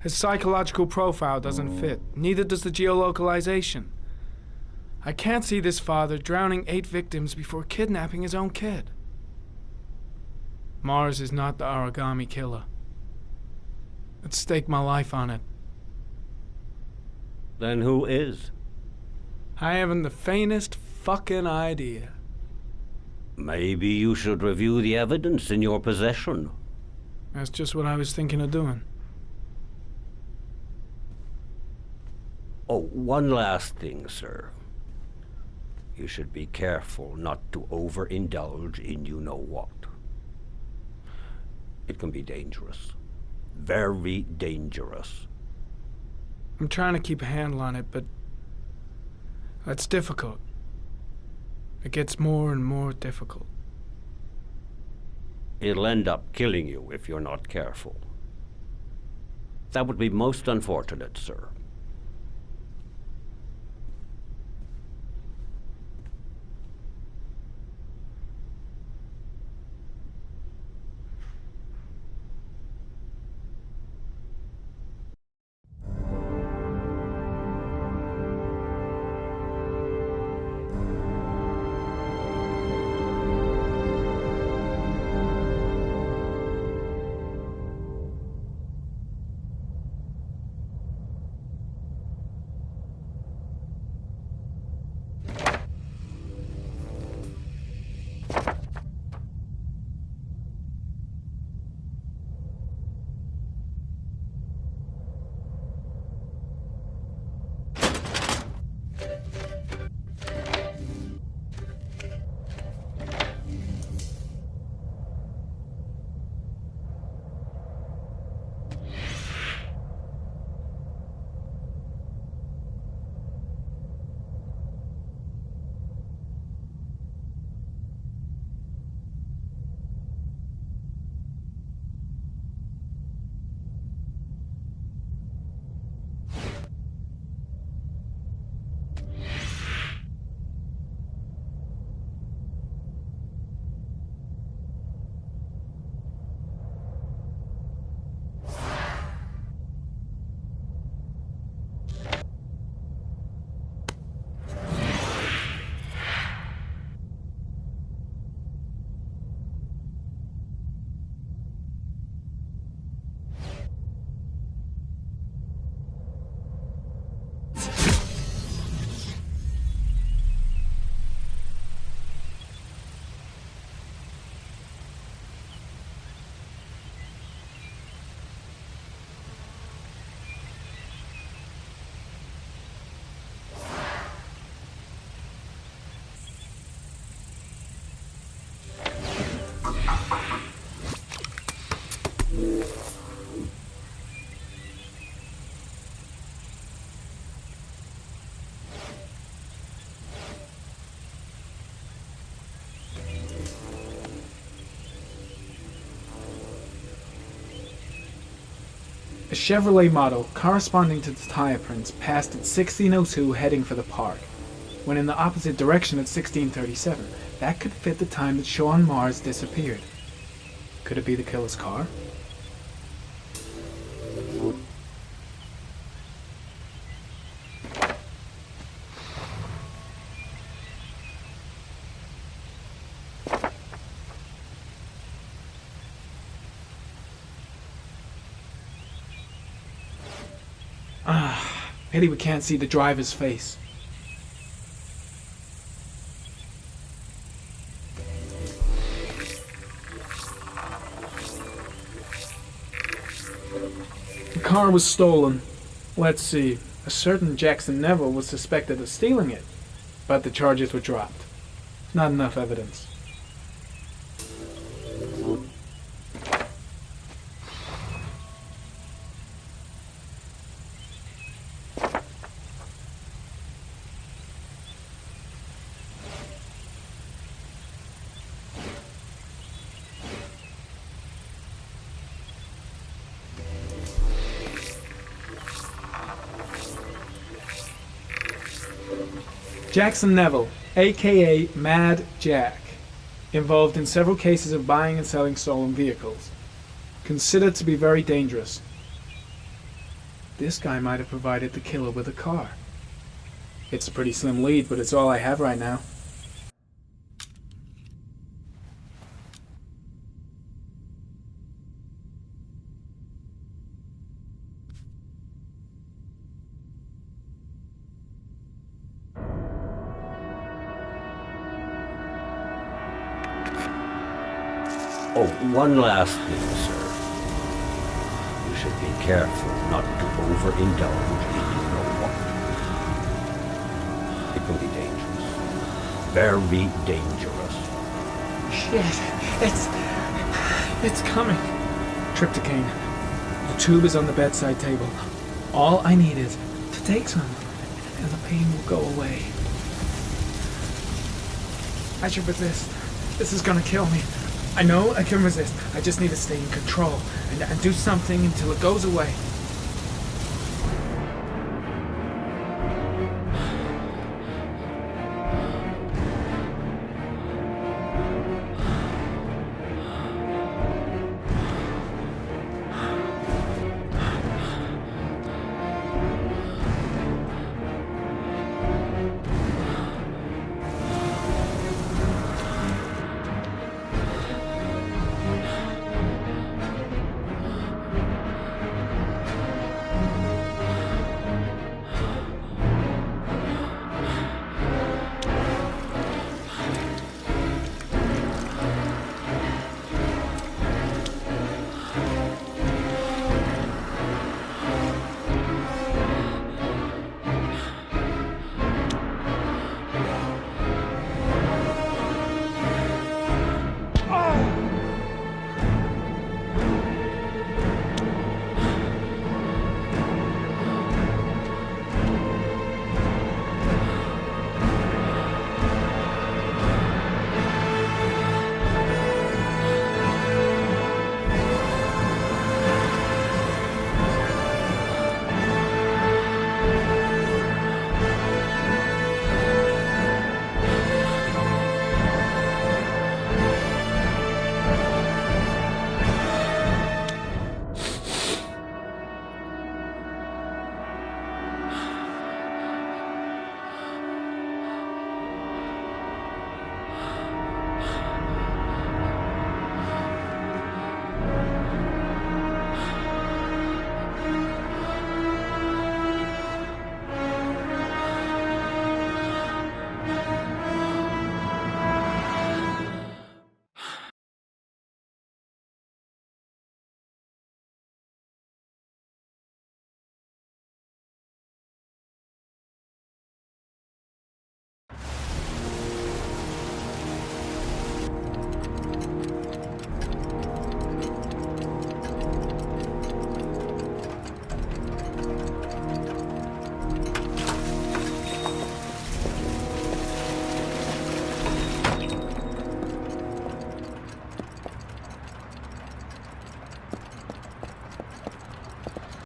His psychological profile doesn't fit. Neither does the geolocalization. I can't see this father drowning 8 victims before kidnapping his own kid. Mars is not the origami killer. I'd stake my life on it. Then who is? I haven't the faintest fucking idea. Maybe you should review the evidence in your possession. That's just what I was thinking of doing. Oh, one last thing, sir. You should be careful not to overindulge in you-know-what. It can be dangerous. Very dangerous. I'm trying to keep a handle on it, but that's difficult. It gets more and more difficult. It'll end up killing you if you're not careful. That would be most unfortunate, sir. A Chevrolet model corresponding to the tire prints passed at 16:02 heading for the park, when in the opposite direction at 16:37. That could fit the time that Sean Mars disappeared. Could it be the killer's car? Pity we can't see the driver's face. The car was stolen. Let's see. A certain Jackson Neville was suspected of stealing it, but the charges were dropped. Not enough evidence. Jackson Neville, aka Mad Jack, involved in several cases of buying and selling stolen vehicles. Considered to be very dangerous. This guy might have provided the killer with a car. It's a pretty slim lead, but it's all I have right now. Oh, one last thing, sir. You should be careful not to overindulge in you know what. It can be dangerous. Very dangerous. Shit, it's coming. Trypticane. The tube is on the bedside table. All I need is to take some, and the pain will go away. I should resist. This is gonna kill me. I know I can resist. I just need to stay in control and do something until it goes away.